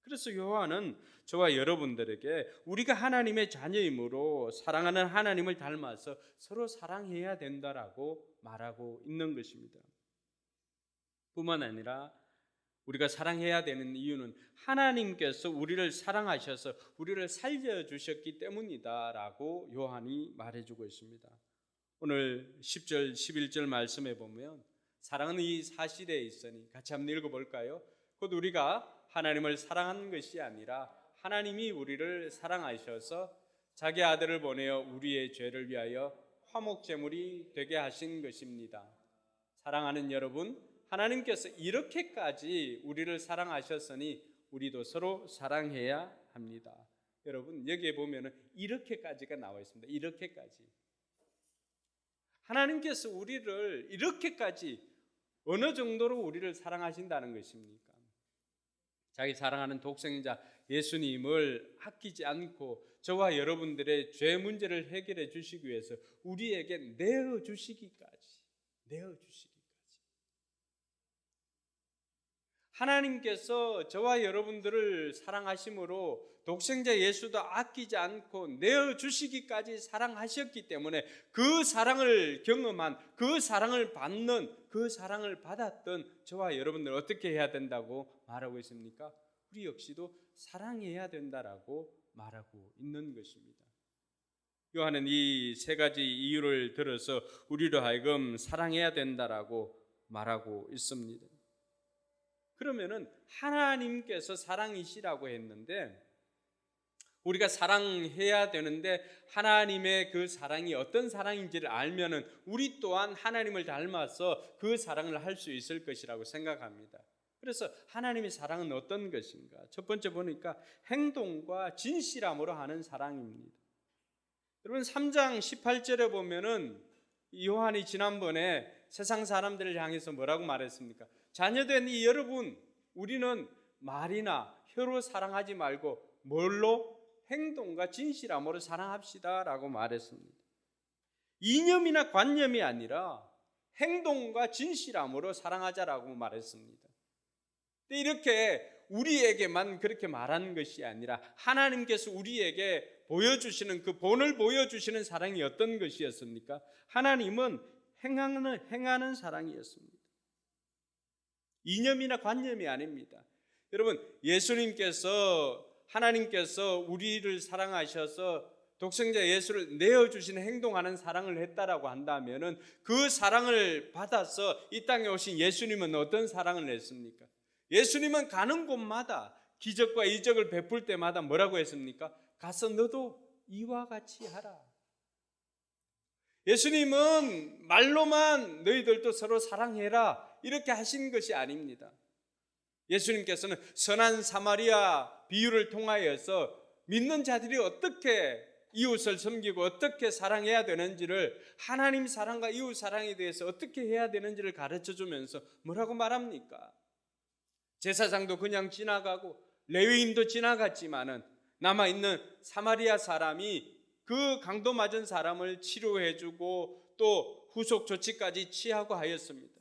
그래서 요한은 저와 여러분들에게 우리가 하나님의 자녀이므로 사랑하는 하나님을 닮아서 서로 사랑해야 된다라고 말하고 있는 것입니다. 뿐만 아니라 우리가 사랑해야 되는 이유는 하나님께서 우리를 사랑하셔서 우리를 살려주셨기 때문이다라고 요한이 말해주고 있습니다. 오늘 10절, 11절 말씀에 보면 사랑은 이 사실에 있으니, 같이 한번 읽어볼까요? 곧 우리가 하나님을 사랑한 것이 아니라 하나님이 우리를 사랑하셔서 자기 아들을 보내어 우리의 죄를 위하여 화목제물이 되게 하신 것입니다. 사랑하는 여러분, 하나님께서 이렇게까지 우리를 사랑하셨으니 우리도 서로 사랑해야 합니다. 여러분, 여기에 보면 이렇게까지가 나와 있습니다. 이렇게까지. 하나님께서 우리를 이렇게까지 어느 정도로 우리를 사랑하신다는 것입니까? 자기 사랑하는 독생자 예수님을 아끼지 않고 저와 여러분들의 죄 문제를 해결해 주시기 위해서 우리에게 내어주시기까지. 하나님께서 저와 여러분들을 사랑하심으로 독생자 예수도 아끼지 않고 내어주시기까지 사랑하셨기 때문에 그 사랑을 경험한, 그 사랑을 받는, 그 사랑을 받았던 저와 여러분들 어떻게 해야 된다고 말하고 있습니까? 우리 역시도 사랑해야 된다라고 말하고 있는 것입니다. 요한은 이 세 가지 이유를 들어서 우리로 하여금 사랑해야 된다라고 말하고 있습니다. 그러면은 하나님께서 사랑이시라고 했는데 우리가 사랑해야 되는데 하나님의 그 사랑이 어떤 사랑인지를 알면은 우리 또한 하나님을 닮아서 그 사랑을 할 수 있을 것이라고 생각합니다. 그래서 하나님의 사랑은 어떤 것인가? 첫 번째 보니까 행동과 진실함으로 하는 사랑입니다. 여러분 3장 18절에 보면은 요한이 지난번에 세상 사람들을 향해서 뭐라고 말했습니까? 자녀된 이 여러분, 우리는 말이나 혀로 사랑하지 말고 뭘로? 행동과 진실함으로 사랑합시다 라고 말했습니다. 이념이나 관념이 아니라 행동과 진실함으로 사랑하자라고 말했습니다. 근데 이렇게 우리에게만 그렇게 말한 것이 아니라 하나님께서 우리에게 보여주시는 그 본을 보여주시는 사랑이 어떤 것이었습니까? 하나님은 행하는 사랑이었습니다. 이념이나 관념이 아닙니다. 여러분, 하나님께서 우리를 사랑하셔서 독생자 예수를 내어주시는 행동하는 사랑을 했다라고 한다면은 그 사랑을 받아서 이 땅에 오신 예수님은 어떤 사랑을 했습니까? 예수님은 가는 곳마다 기적과 이적을 베풀 때마다 뭐라고 했습니까? 가서 너도 이와 같이 하라. 예수님은 말로만 너희들도 서로 사랑해라 이렇게 하신 것이 아닙니다. 예수님께서는 선한 사마리아 비유를 통하여서 믿는 자들이 어떻게 이웃을 섬기고 어떻게 사랑해야 되는지를, 하나님 사랑과 이웃 사랑에 대해서 어떻게 해야 되는지를 가르쳐주면서 뭐라고 말합니까? 제사장도 그냥 지나가고 레위인도 지나갔지만은 남아있는 사마리아 사람이 그 강도 맞은 사람을 치료해주고 또 후속 조치까지 취하고 하였습니다.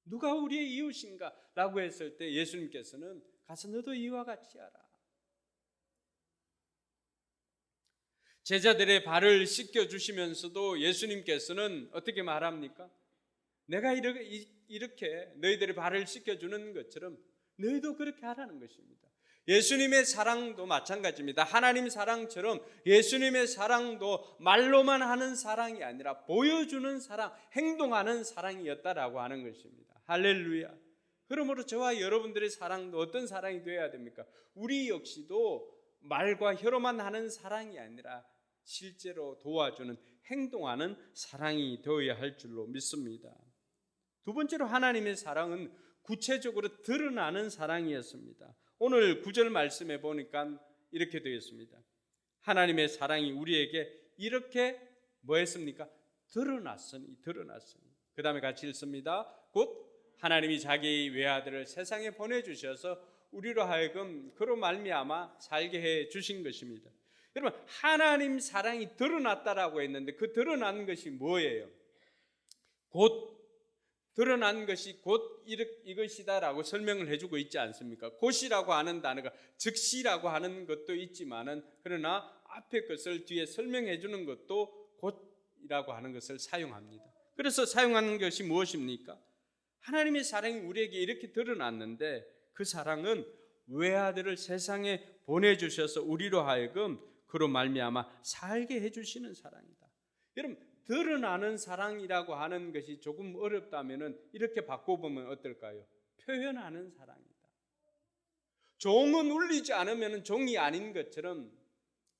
누가 우리의 이웃인가? 라고 했을 때 예수님께서는 가서 너도 이와 같이 하라. 제자들의 발을 씻겨주시면서도 예수님께서는 어떻게 말합니까? 내가 이렇게 너희들의 발을 씻겨주는 것처럼 너희도 그렇게 하라는 것입니다. 예수님의 사랑도 마찬가지입니다. 하나님 사랑처럼 예수님의 사랑도 말로만 하는 사랑이 아니라 보여주는 사랑, 행동하는 사랑이었다라고 하는 것입니다. 할렐루야. 그러므로 저와 여러분들의 사랑도 어떤 사랑이 되어야 됩니까? 우리 역시도 말과 혀로만 하는 사랑이 아니라 실제로 도와주는, 행동하는 사랑이 되어야 할 줄로 믿습니다. 두 번째로 하나님의 사랑은 구체적으로 드러나는 사랑이었습니다. 오늘 9절 말씀에 보니까 이렇게 되어 있습니다. 하나님의 사랑이 우리에게 이렇게 뭐 했습니까? 드러났으니. 그 다음에 같이 읽습니다. 곧 하나님이 자기 외아들을 세상에 보내주셔서 우리로 하여금 그로 말미암아 살게 해 주신 것입니다. 여러분, 하나님 사랑이 드러났다라고 했는데 그 드러난 것이 뭐예요? 곧 드러난 것이 곧 이것이다라고 설명을 해주고 있지 않습니까? 곧이라고 하는 단어가 즉시라고 하는 것도 있지만은 그러나 앞에 것을 뒤에 설명해 주는 것도 곧이라고 하는 것을 사용합니다. 그래서 사용하는 것이 무엇입니까? 하나님의 사랑이 우리에게 이렇게 드러났는데 그 사랑은 외아들을 세상에 보내주셔서 우리로 하여금 그로 말미암아 살게 해주시는 사랑이다. 여러분, 드러나는 사랑이라고 하는 것이 조금 어렵다면 이렇게 바꿔보면 어떨까요? 표현하는 사랑이다. 종은 울리지 않으면 종이 아닌 것처럼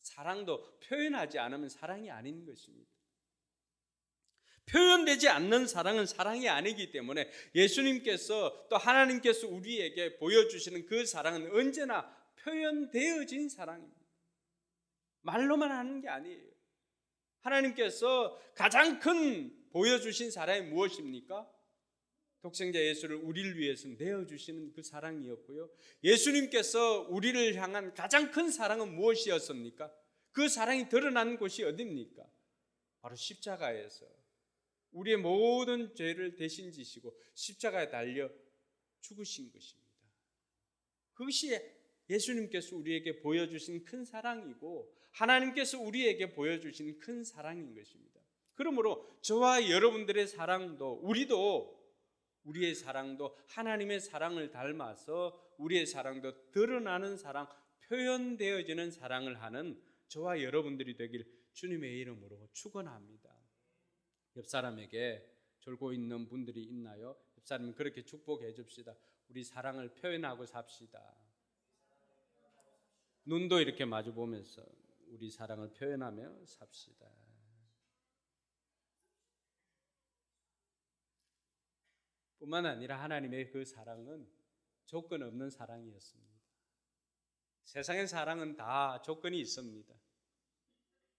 사랑도 표현하지 않으면 사랑이 아닌 것입니다. 표현되지 않는 사랑은 사랑이 아니기 때문에 예수님께서 또 하나님께서 우리에게 보여주시는 그 사랑은 언제나 표현되어진 사랑입니다. 말로만 하는 게 아니에요. 하나님께서 가장 큰 보여주신 사랑이 무엇입니까? 독생자 예수를 우리를 위해서 내어주시는 그 사랑이었고요. 예수님께서 우리를 향한 가장 큰 사랑은 무엇이었습니까? 그 사랑이 드러난 곳이 어디입니까? 바로 십자가에서 우리의 모든 죄를 대신 지시고 십자가에 달려 죽으신 것입니다. 그것이 예수님께서 우리에게 보여주신 큰 사랑이고 하나님께서 우리에게 보여주신 큰 사랑인 것입니다. 그러므로 저와 여러분들의 사랑도, 우리의 사랑도 하나님의 사랑을 닮아서 우리의 사랑도 드러나는 사랑, 표현되어지는 사랑을 하는 저와 여러분들이 되길 주님의 이름으로 축원합니다. 옆 사람에게 졸고 있는 분들이 있나요? 옆 사람은 그렇게 축복해 줍시다. 우리 사랑을 표현하고 삽시다. 눈도 이렇게 마주 보면서 우리 사랑을 표현하며 삽시다. 뿐만 아니라 하나님의 그 사랑은 조건 없는 사랑이었습니다. 세상의 사랑은 다 조건이 있습니다.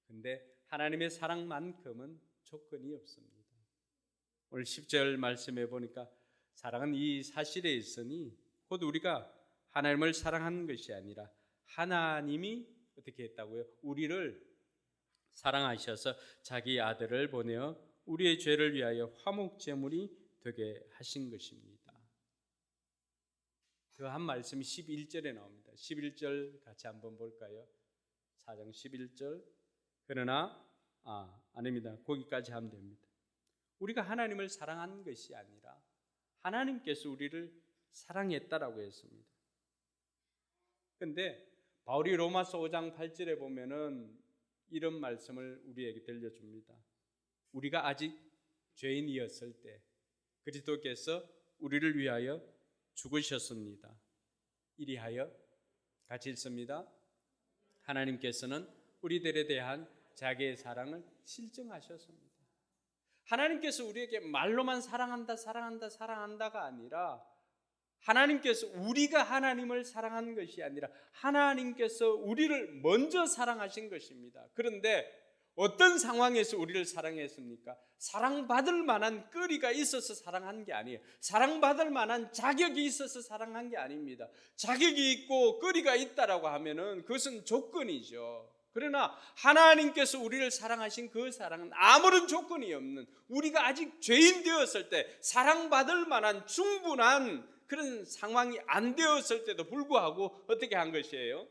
근데 하나님의 사랑만큼은 조건이 없습니다. 오늘 10절 말씀해 보니까 사랑은 이 사실에 있으니 곧 우리가 하나님을 사랑하는 것이 아니라 하나님이 어떻게 했다고요? 우리를 사랑하셔서 자기 아들을 보내어 우리의 죄를 위하여 화목제물이 되게 하신 것입니다. 그 한 말씀이 11절에 나옵니다. 11절 같이 한번 볼까요? 4장 11절. 그러나 아닙니다. 거기까지 하면 됩니다. 우리가 하나님을 사랑한 것이 아니라 하나님께서 우리를 사랑했다라고 했습니다. 그런데 바울이 로마서 5장 8절에 보면은 이런 말씀을 우리에게 들려줍니다. 우리가 아직 죄인이었을 때 그리스도께서 우리를 위하여 죽으셨습니다. 이리하여 같이 읽습니다. 하나님께서는 우리들에 대한 자기의 사랑을 실증하셨습니다. 하나님께서 우리에게 말로만 사랑한다가 아니라 하나님께서 우리가 하나님을 사랑한 것이 아니라 하나님께서 우리를 먼저 사랑하신 것입니다. 그런데 어떤 상황에서 우리를 사랑했습니까? 사랑받을 만한 거리가 있어서 사랑한 게 아니에요. 사랑받을 만한 자격이 있어서 사랑한 게 아닙니다. 자격이 있고 거리가 있다라고 하면은 그것은 조건이죠. 그러나 하나님께서 우리를 사랑하신 그 사랑은 아무런 조건이 없는, 우리가 아직 죄인 되었을 때 사랑받을 만한 충분한 그런 상황이 안 되었을 때도 불구하고 어떻게 한 것이에요?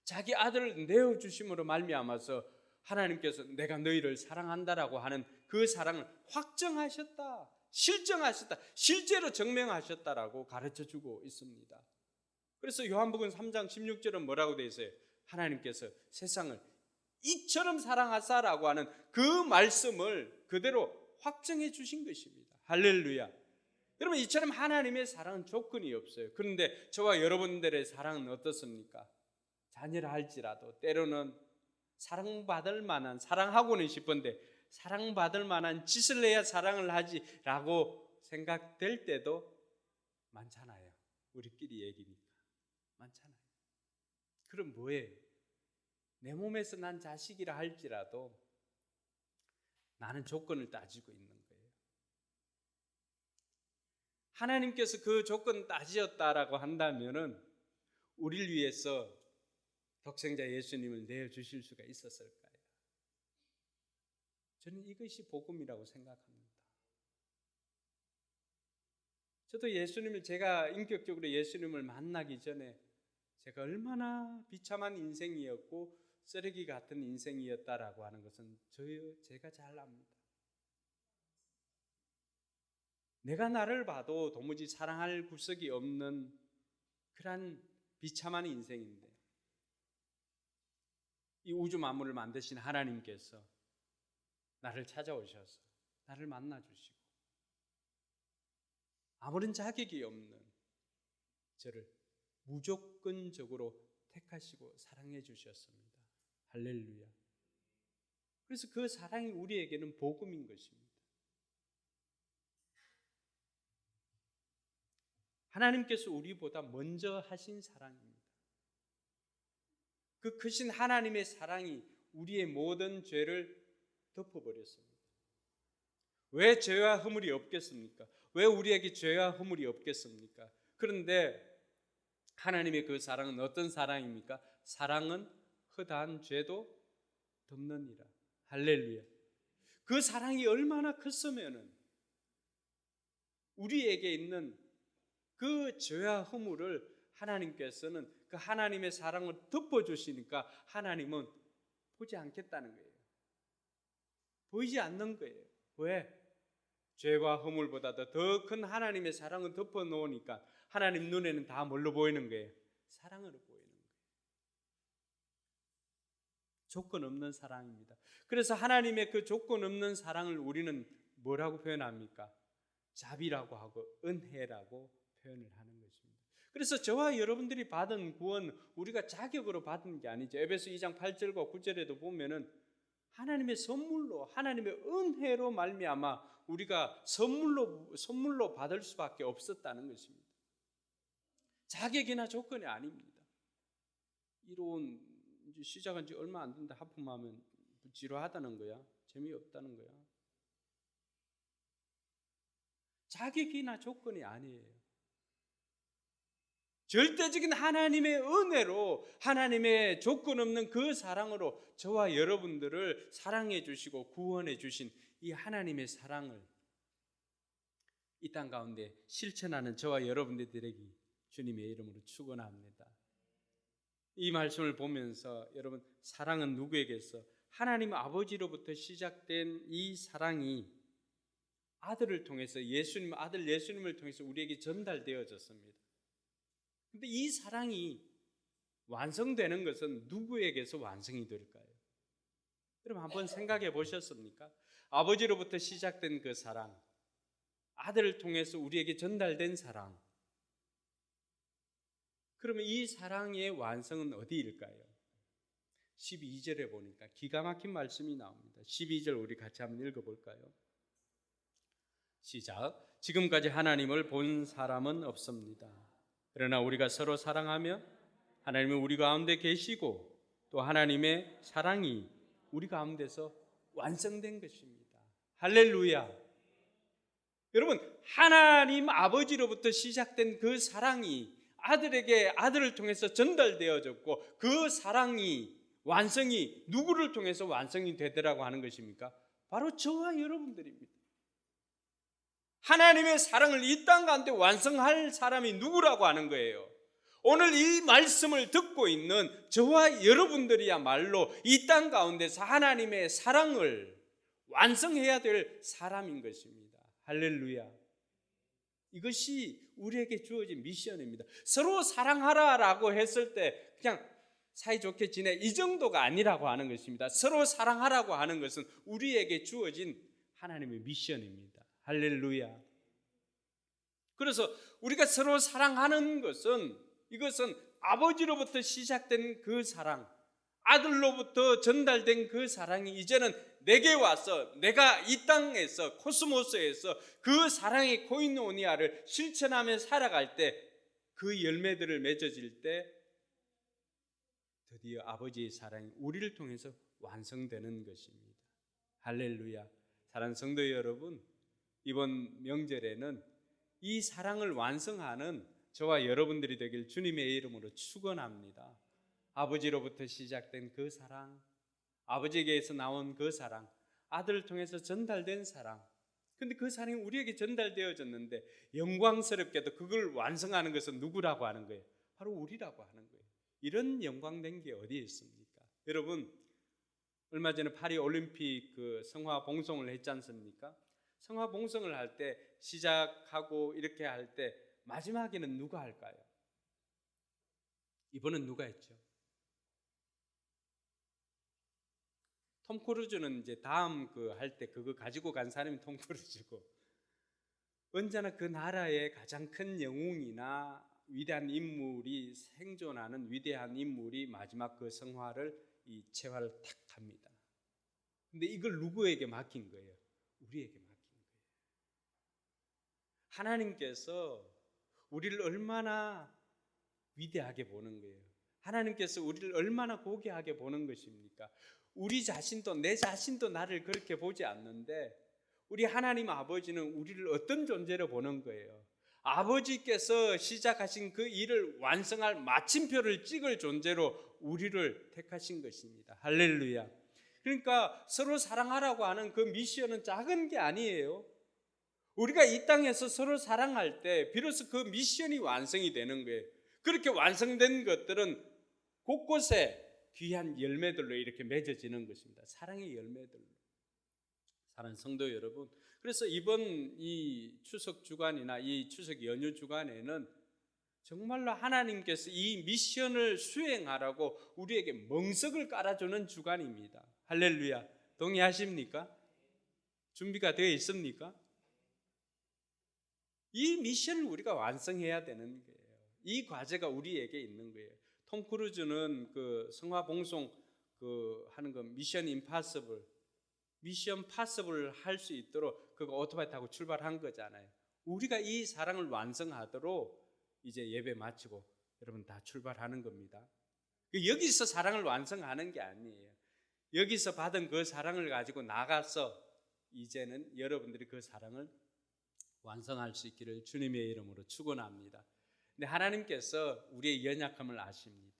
자기 아들을 내어주심으로 말미암아서 하나님께서 내가 너희를 사랑한다라고 하는 그 사랑을 확정하셨다, 실정하셨다, 실제로 증명하셨다라고 가르쳐주고 있습니다. 그래서 요한복음 3장 16절은 뭐라고 되어 있어요? 하나님께서 세상을 이처럼 사랑하사라고 하는 그 말씀을 그대로 확정해 주신 것입니다. 할렐루야. 여러분, 이처럼 하나님의 사랑은 조건이 없어요. 그런데 저와 여러분들의 사랑은 어떻습니까? 자녀라 할지라도 때로는 사랑받을 만한, 사랑하고는 싶은데 사랑받을 만한 짓을 해야 사랑을 하지라고 생각될 때도 많잖아요. 우리끼리 얘기니까 많잖아요. 그럼 뭐예요? 내 몸에서 난 자식이라 할지라도 나는 조건을 따지고 있는 거예요. 하나님께서 그 조건 따지었다라고 한다면은 우리를 위해서 독생자 예수님을 내어주실 수가 있었을까요? 저는 이것이 복음이라고 생각합니다. 저도 제가 인격적으로 예수님을 만나기 전에 제가 얼마나 비참한 인생이었고 쓰레기 같은 인생이었다라고 하는 것은 제가 잘 압니다. 내가 나를 봐도 도무지 사랑할 구석이 없는 그러한 비참한 인생인데 이 우주 만물을 만드신 하나님께서 나를 찾아오셔서 나를 만나주시고 아무런 자격이 없는 저를 무조건적으로 택하시고 사랑해 주셨습니다. 할렐루야. 그래서 그 사랑이 우리에게는 복음인 것입니다. 하나님께서 우리보다 먼저 하신 사랑입니다. 그 크신 하나님의 사랑이 우리의 모든 죄를 덮어버렸습니다. 왜 죄와 허물이 없겠습니까? 왜 우리에게 죄와 허물이 없겠습니까? 그런데 하나님의 그 사랑은 어떤 사랑입니까? 사랑은 허다한 죄도 덮느니라. 할렐루야. 그 사랑이 얼마나 컸으면은 우리에게 있는 그 죄와 허물을 하나님께서는 그 하나님의 사랑을 덮어주시니까 하나님은 보지 않겠다는 거예요. 보이지 않는 거예요. 왜? 죄와 허물보다도 더 큰 하나님의 사랑을 덮어놓으니까 하나님 눈에는 다 뭘로 보이는 거예요? 사랑으로 보이는 거예요. 조건 없는 사랑입니다. 그래서 하나님의 그 조건 없는 사랑을 우리는 뭐라고 표현합니까? 자비라고 하고 은혜라고 표현을 하는 것입니다. 그래서 저와 여러분들이 받은 구원 우리가 자격으로 받은 게 아니죠. 에베소 2장 8절과 9절에도 보면은 하나님의 선물로, 하나님의 은혜로 말미암아 우리가 선물로 받을 수밖에 없었다는 것입니다. 자격이나 조건이 아닙니다. 이론 이제 시작한 지 얼마 안 된다 하품하면 지루하다는 거야? 재미없다는 거야? 자격이나 조건이 아니에요. 절대적인 하나님의 은혜로, 하나님의 조건 없는 그 사랑으로 저와 여러분들을 사랑해 주시고 구원해 주신 이 하나님의 사랑을 이 땅 가운데 실천하는 저와 여러분들에게 주님의 이름으로 축원합니다. 이 말씀을 보면서 여러분, 사랑은 누구에게서? 하나님 아버지로부터 시작된 이 사랑이 아들을 통해서 아들 예수님을 통해서 우리에게 전달되어졌습니다. 근데 이 사랑이 완성되는 것은 누구에게서 완성이 될까요? 여러분 한번 생각해 보셨습니까? 아버지로부터 시작된 그 사랑, 아들을 통해서 우리에게 전달된 사랑. 그러면 이 사랑의 완성은 어디일까요? 12절에 보니까 기가 막힌 말씀이 나옵니다. 12절 우리 같이 한번 읽어볼까요? 시작. 지금까지 하나님을 본 사람은 없습니다. 그러나 우리가 서로 사랑하며 하나님은 우리 가운데 계시고 또 하나님의 사랑이 우리 가운데서 완성된 것입니다. 할렐루야. 여러분, 하나님 아버지로부터 시작된 그 사랑이 아들에게 아들을 통해서 전달되어졌고 그 사랑이 완성이 누구를 통해서 완성이 되더라고 하는 것입니까? 바로 저와 여러분들입니다. 하나님의 사랑을 이 땅 가운데 완성할 사람이 누구라고 하는 거예요? 오늘 이 말씀을 듣고 있는 저와 여러분들이야말로 이 땅 가운데서 하나님의 사랑을 완성해야 될 사람인 것입니다. 할렐루야. 이것이 우리에게 주어진 미션입니다. 서로 사랑하라라고 했을 때 그냥 사이좋게 지내 이 정도가 아니라고 하는 것입니다. 서로 사랑하라고 하는 것은 우리에게 주어진 하나님의 미션입니다. 할렐루야. 그래서 우리가 서로 사랑하는 것은 이것은 아버지로부터 시작된 그 사랑, 아들로부터 전달된 그 사랑이 이제는 내게 와서 내가 이 땅에서 코스모스에서 그 사랑의 코이노니아를 실천하며 살아갈 때 그 열매들을 맺어질 때 드디어 아버지의 사랑이 우리를 통해서 완성되는 것입니다. 할렐루야. 사랑하는 성도 여러분, 이번 명절에는 이 사랑을 완성하는 저와 여러분들이 되길 주님의 이름으로 축원합니다. 아버지로부터 시작된 그 사랑, 아버지에게서 나온 그 사랑, 아들을 통해서 전달된 사랑. 근데 그 사랑이 우리에게 전달되어졌는데 영광스럽게도 그걸 완성하는 것은 누구라고 하는 거예요? 바로 우리라고 하는 거예요. 이런 영광된 게 어디에 있습니까? 여러분, 얼마 전에 파리 올림픽 그 성화 봉송을 했지 않습니까? 성화 봉송을 할 때 시작하고 이렇게 할 때 마지막에는 누가 할까요? 이번엔 누가 했죠? 톰 크루즈는 이제 다음 그 할 때 그거 가지고 간 사람이 톰 크루즈고, 언제나 그 나라의 가장 큰 영웅이나 위대한 인물이 생존하는 위대한 인물이 마지막 그 성화를 이 체화를 탁 합니다. 근데 이걸 누구에게 맡긴 거예요? 우리에게 맡긴 거예요. 하나님께서 우리를 얼마나 위대하게 보는 거예요. 하나님께서 우리를 얼마나 고귀하게 보는 것입니까? 우리 자신도, 내 자신도 나를 그렇게 보지 않는데 우리 하나님 아버지는 우리를 어떤 존재로 보는 거예요? 아버지께서 시작하신 그 일을 완성할 마침표를 찍을 존재로 우리를 택하신 것입니다. 할렐루야. 그러니까 서로 사랑하라고 하는 그 미션은 작은 게 아니에요. 우리가 이 땅에서 서로 사랑할 때 비로소 그 미션이 완성이 되는 거예요. 그렇게 완성된 것들은 곳곳에 귀한 열매들로 이렇게 맺어지는 것입니다. 사랑의 열매들로. 사랑하는 성도 여러분, 그래서 이번 이 추석 주간이나 이 추석 연휴 주간에는 정말로 하나님께서 이 미션을 수행하라고 우리에게 멍석을 깔아주는 주간입니다. 할렐루야. 동의하십니까? 준비가 되어 있습니까? 이 미션을 우리가 완성해야 되는 거예요. 이 과제가 우리에게 있는 거예요. 톰 크루즈는 그 성화 봉송 하는 거 미션 임파서블 할 수 있도록 그거 오토바이 타고 출발한 거잖아요. 우리가 이 사랑을 완성하도록 이제 예배 마치고 여러분 다 출발하는 겁니다. 여기서 사랑을 완성하는 게 아니에요. 여기서 받은 그 사랑을 가지고 나가서 이제는 여러분들이 그 사랑을 완성할 수 있기를 주님의 이름으로 축원합니다. 근데 하나님께서 우리의 연약함을 아십니다.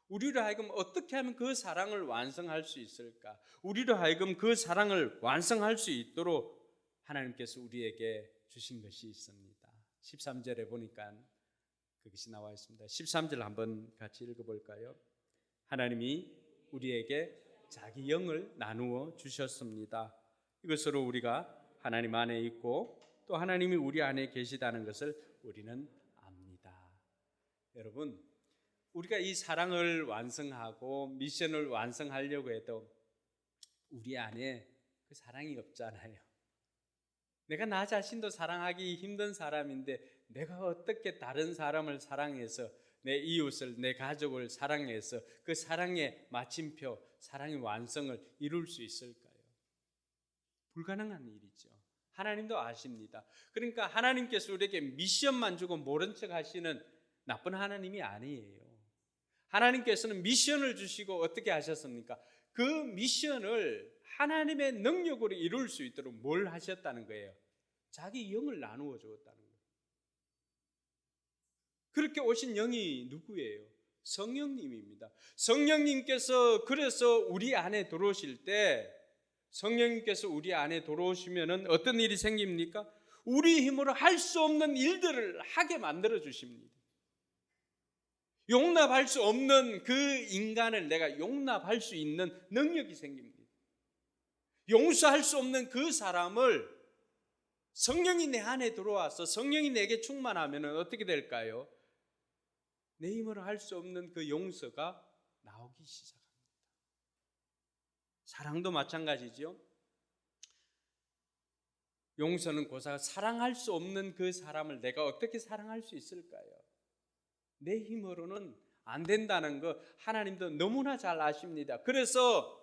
우리로 하여금 어떻게 하면 그 사랑을 완성할 수 있을까? 우리로 하여금 그 사랑을 완성할 수 있도록 하나님께서 우리에게 주신 것이 있습니다. 13절에 보니까 그것이 나와 있습니다. 13절 한번 같이 읽어볼까요? 하나님이 우리에게 자기 영을 나누어 주셨습니다. 이것으로 우리가 하나님 안에 있고 또 하나님이 우리 안에 계시다는 것을 우리는 압니다. 여러분, 우리가 이 사랑을 완성하고 미션을 완성하려고 해도 우리 안에 그 사랑이 없잖아요. 내가 나 자신도 사랑하기 힘든 사람인데 내가 어떻게 다른 사람을 사랑해서 내 이웃을, 내 가족을 사랑해서 그 사랑의 마침표, 사랑의 완성을 이룰 수 있을까요? 불가능한 일이죠. 하나님도 아십니다. 그러니까 하나님께서 우리에게 미션만 주고 모른 척 하시는 나쁜 하나님이 아니에요. 하나님께서는 미션을 주시고 어떻게 하셨습니까? 그 미션을 하나님의 능력으로 이룰 수 있도록 뭘 하셨다는 거예요? 자기 영을 나누어 주었다는 거예요. 그렇게 오신 영이 누구예요? 성령님입니다. 성령님께서 그래서 우리 안에 들어오실 때 성령님께서 우리 안에 들어오시면은 어떤 일이 생깁니까? 우리 힘으로 할 수 없는 일들을 하게 만들어 주십니다. 용납할 수 없는 그 인간을 내가 용납할 수 있는 능력이 생깁니다. 용서할 수 없는 그 사람을 성령이 내 안에 들어와서 성령이 내게 충만하면 어떻게 될까요? 내 힘으로 할 수 없는 그 용서가 나오기 시작합니다. 사랑도 마찬가지죠. 용서는 고사 사랑할 수 없는 그 사람을 내가 어떻게 사랑할 수 있을까요? 내 힘으로는 안 된다는 거 하나님도 너무나 잘 아십니다. 그래서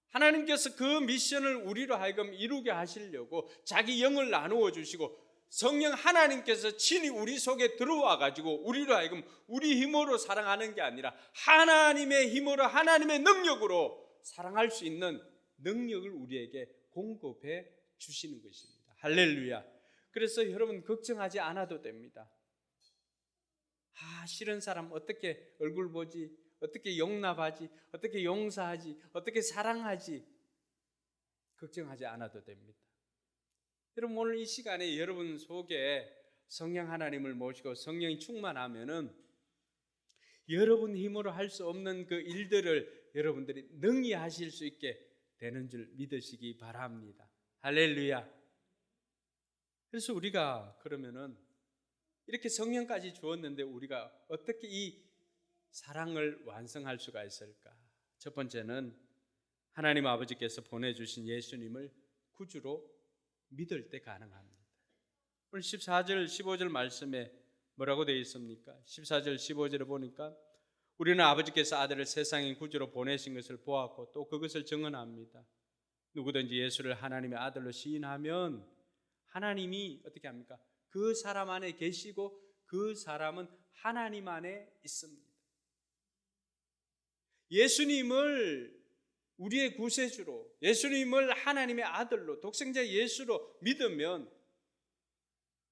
하나님께서 그 미션을 우리로 하여금 이루게 하시려고 자기 영을 나누어 주시고 성령 하나님께서 친히 우리 속에 들어와 가지고 우리로 하여금 우리 힘으로 사랑하는 게 아니라 하나님의 힘으로 하나님의 능력으로 사랑할 수 있는 능력을 우리에게 공급해 주시는 것입니다. 할렐루야. 그래서 여러분 걱정하지 않아도 됩니다. 싫은 사람 어떻게 얼굴 보지? 어떻게 용납하지? 어떻게 용서하지? 어떻게 사랑하지? 걱정하지 않아도 됩니다. 여러분 오늘 이 시간에 여러분 속에 성령 하나님을 모시고 성령이 충만하면은 여러분 힘으로 할 수 없는 그 일들을 여러분들이 능히 하실 수 있게 되는 줄 믿으시기 바랍니다. 할렐루야. 그래서 우리가 그러면은 이렇게 성령까지 주었는데 우리가 어떻게 이 사랑을 완성할 수가 있을까? 첫 번째는 하나님 아버지께서 보내주신 예수님을 구주로 믿을 때 가능합니다. 오늘 14절 15절 말씀에 뭐라고 되어 있습니까? 14절 15절에 보니까 우리는 아버지께서 아들을 세상의 구주로 보내신 것을 보았고 또 그것을 증언합니다. 누구든지 예수를 하나님의 아들로 시인하면 하나님이 어떻게 합니까? 그 사람 안에 계시고 그 사람은 하나님 안에 있습니다. 예수님을 우리의 구세주로, 예수님을 하나님의 아들로, 독생자 예수로 믿으면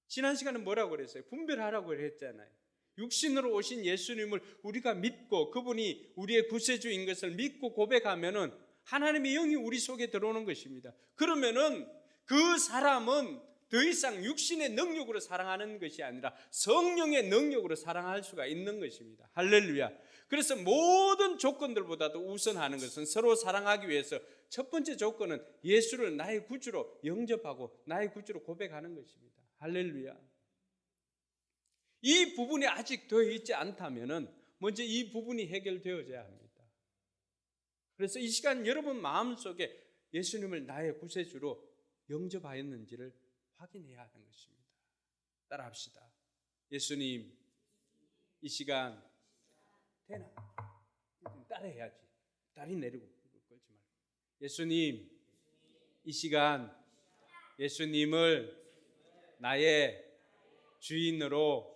지난 시간에 뭐라고 그랬어요? 분별하라고 그랬잖아요. 육신으로 오신 예수님을 우리가 믿고 그분이 우리의 구세주인 것을 믿고 고백하면은 하나님의 영이 우리 속에 들어오는 것입니다. 그러면은 그 사람은 더 이상 육신의 능력으로 사랑하는 것이 아니라 성령의 능력으로 사랑할 수가 있는 것입니다. 할렐루야. 그래서 모든 조건들보다도 우선하는 것은 서로 사랑하기 위해서 첫 번째 조건은 예수를 나의 구주로 영접하고 나의 구주로 고백하는 것입니다. 할렐루야. 이 부분이 아직 되어 있지 않다면 먼저 이 부분이 해결되어져야 합니다. 그래서 이 시간 여러분 마음속에 예수님을 나의 구세주로 영접하였는지를 확인해야 하는 것입니다. 따라합시다. 예수님, 이 시간 되나? 따라해야지. 다리 내리고 끌지 말고. 예수님, 이 시간 예수님을 나의 주인으로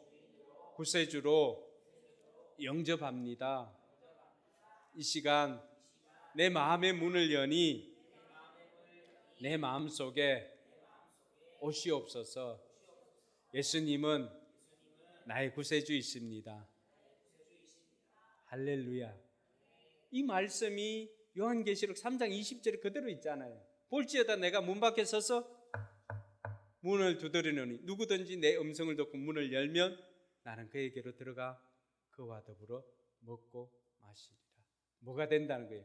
구세주로 영접합니다. 이 시간 내 마음의 문을 여니 내 마음속에 오시옵소서. 예수님은 나의 구세주이십니다. 할렐루야. 이 말씀이 요한계시록 3장 20절에 그대로 있잖아요. 볼지어다 내가 문 밖에 서서 문을 두드리노니 누구든지 내 음성을 듣고 문을 열면 나는 그에게로 들어가 그와 더불어 먹고 마시리라. 뭐가 된다는 거예요?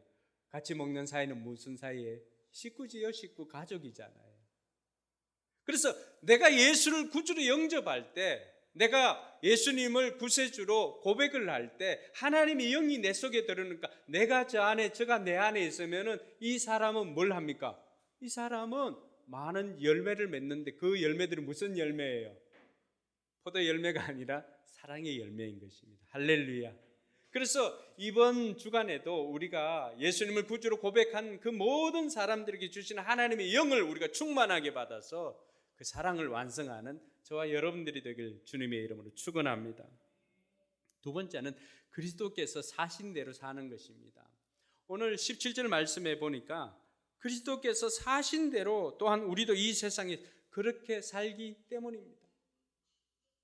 같이 먹는 사이는 무슨 사이에? 식구지요. 식구, 가족이잖아요. 그래서 내가 예수를 구주로 영접할 때, 내가 예수님을 구세주로 고백을 할 때 하나님의 영이 내 속에 들어오니까 내가 저 안에, 저가 내 안에 있으면은 이 사람은 뭘 합니까? 이 사람은 많은 열매를 맺는데 그 열매들은 무슨 열매예요? 포도 열매가 아니라 사랑의 열매인 것입니다. 할렐루야. 그래서 이번 주간에도 우리가 예수님을 구주로 고백한 그 모든 사람들에게 주시는 하나님의 영을 우리가 충만하게 받아서 그 사랑을 완성하는 저와 여러분들이 되길 주님의 이름으로 축원합니다. 두 번째는 그리스도께서 사신 대로 사는 것입니다. 오늘 17절 말씀에 보니까 그리스도께서 사신 대로 또한 우리도 이 세상에 그렇게 살기 때문입니다.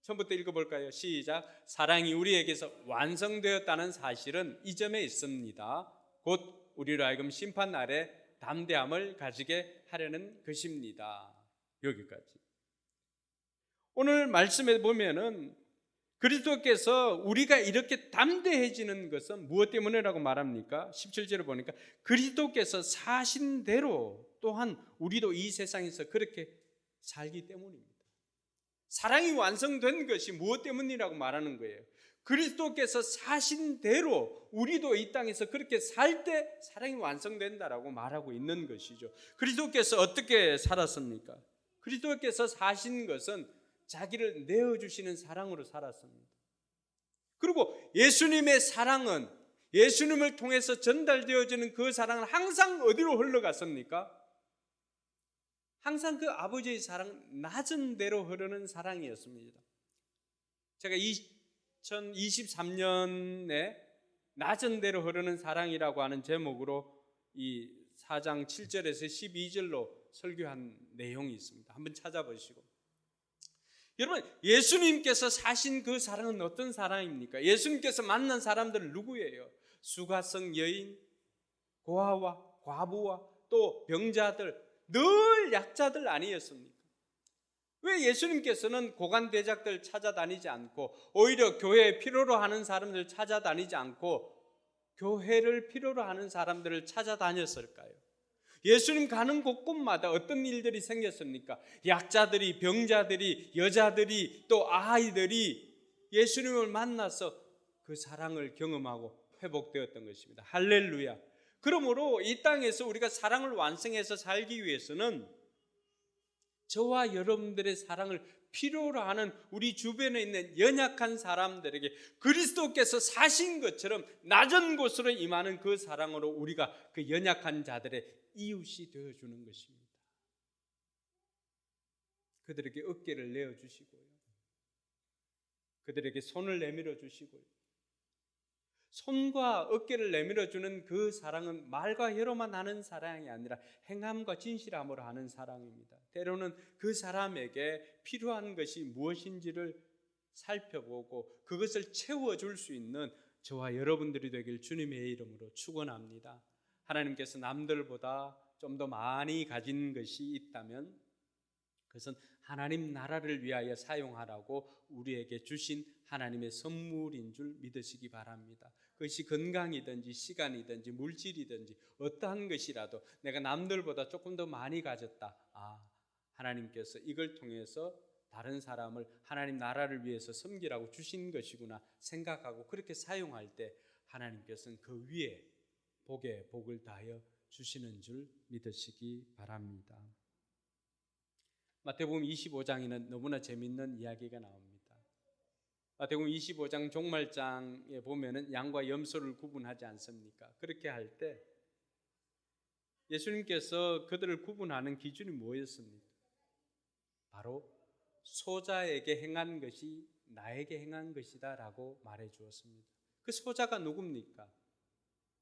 처음부터 읽어볼까요? 시작. 사랑이 우리에게서 완성되었다는 사실은 이 점에 있습니다. 곧 우리로 하여금 심판 날에 담대함을 가지게 하려는 것입니다. 여기까지. 오늘 말씀에 보면은 그리스도께서 우리가 이렇게 담대해지는 것은 무엇 때문이라고 말합니까? 17절을 보니까 그리스도께서 사신 대로 또한 우리도 이 세상에서 그렇게 살기 때문입니다. 사랑이 완성된 것이 무엇 때문이라고 말하는 거예요? 그리스도께서 사신 대로 우리도 이 땅에서 그렇게 살 때 사랑이 완성된다라고 말하고 있는 것이죠. 그리스도께서 어떻게 살았습니까? 그리스도께서 사신 것은 자기를 내어주시는 사랑으로 살았습니다. 그리고 예수님의 사랑은 예수님을 통해서 전달되어지는 그 사랑은 항상 어디로 흘러갔습니까? 항상 그 아버지의 사랑은 낮은 대로 흐르는 사랑이었습니다. 제가 2023년에 낮은 대로 흐르는 사랑이라고 하는 제목으로 이 4장 7절에서 12절로 설교한 내용이 있습니다. 한번 찾아보시고. 여러분, 예수님께서 사신 그 사랑은 어떤 사랑입니까? 예수님께서 만난 사람들은 누구예요? 수가성 여인, 고아와 과부와 또 병자들, 늘 약자들 아니었습니까? 왜 예수님께서는 고관대작들 찾아다니지 않고 오히려 교회에 필요로 하는 사람들 찾아다니지 않고 교회를 필요로 하는 사람들을 찾아다녔을까요? 예수님 가는 곳곳마다 어떤 일들이 생겼습니까? 약자들이, 병자들이, 여자들이, 또 아이들이 예수님을 만나서 그 사랑을 경험하고 회복되었던 것입니다. 할렐루야. 그러므로 이 땅에서 우리가 사랑을 완성해서 살기 위해서는 저와 여러분들의 사랑을 필요로 하는 우리 주변에 있는 연약한 사람들에게 그리스도께서 사신 것처럼 낮은 곳으로 임하는 그 사랑으로 우리가 그 연약한 자들의 이웃이 되어주는 것입니다. 그들에게 어깨를 내어주시고요, 그들에게 손을 내밀어 주시고요. 손과 어깨를 내밀어주는 그 사랑은 말과 혀로만 하는 사랑이 아니라 행함과 진실함으로 하는 사랑입니다. 때로는 그 사람에게 필요한 것이 무엇인지를 살펴보고 그것을 채워줄 수 있는 저와 여러분들이 되길 주님의 이름으로 축원합니다. 하나님께서 남들보다 좀 더 많이 가진 것이 있다면 그것은 하나님 나라를 위하여 사용하라고 우리에게 주신 하나님의 선물인 줄 믿으시기 바랍니다. 그것이 건강이든지 시간이든지 물질이든지 어떠한 것이라도 내가 남들보다 조금 더 많이 가졌다. 하나님께서 이걸 통해서 다른 사람을 하나님 나라를 위해서 섬기라고 주신 것이구나 생각하고 그렇게 사용할 때 하나님께서는 그 위에 복에 복을 다하여 주시는 줄 믿으시기 바랍니다. 마태복음 25장에는 너무나 재밌는 이야기가 나옵니다. 마태복음 25장 종말장에 보면은 양과 염소를 구분하지 않습니까? 그렇게 할 때 예수님께서 그들을 구분하는 기준이 뭐였습니까? 바로 소자에게 행한 것이 나에게 행한 것이다 라고 말해 주었습니다. 그 소자가 누굽니까?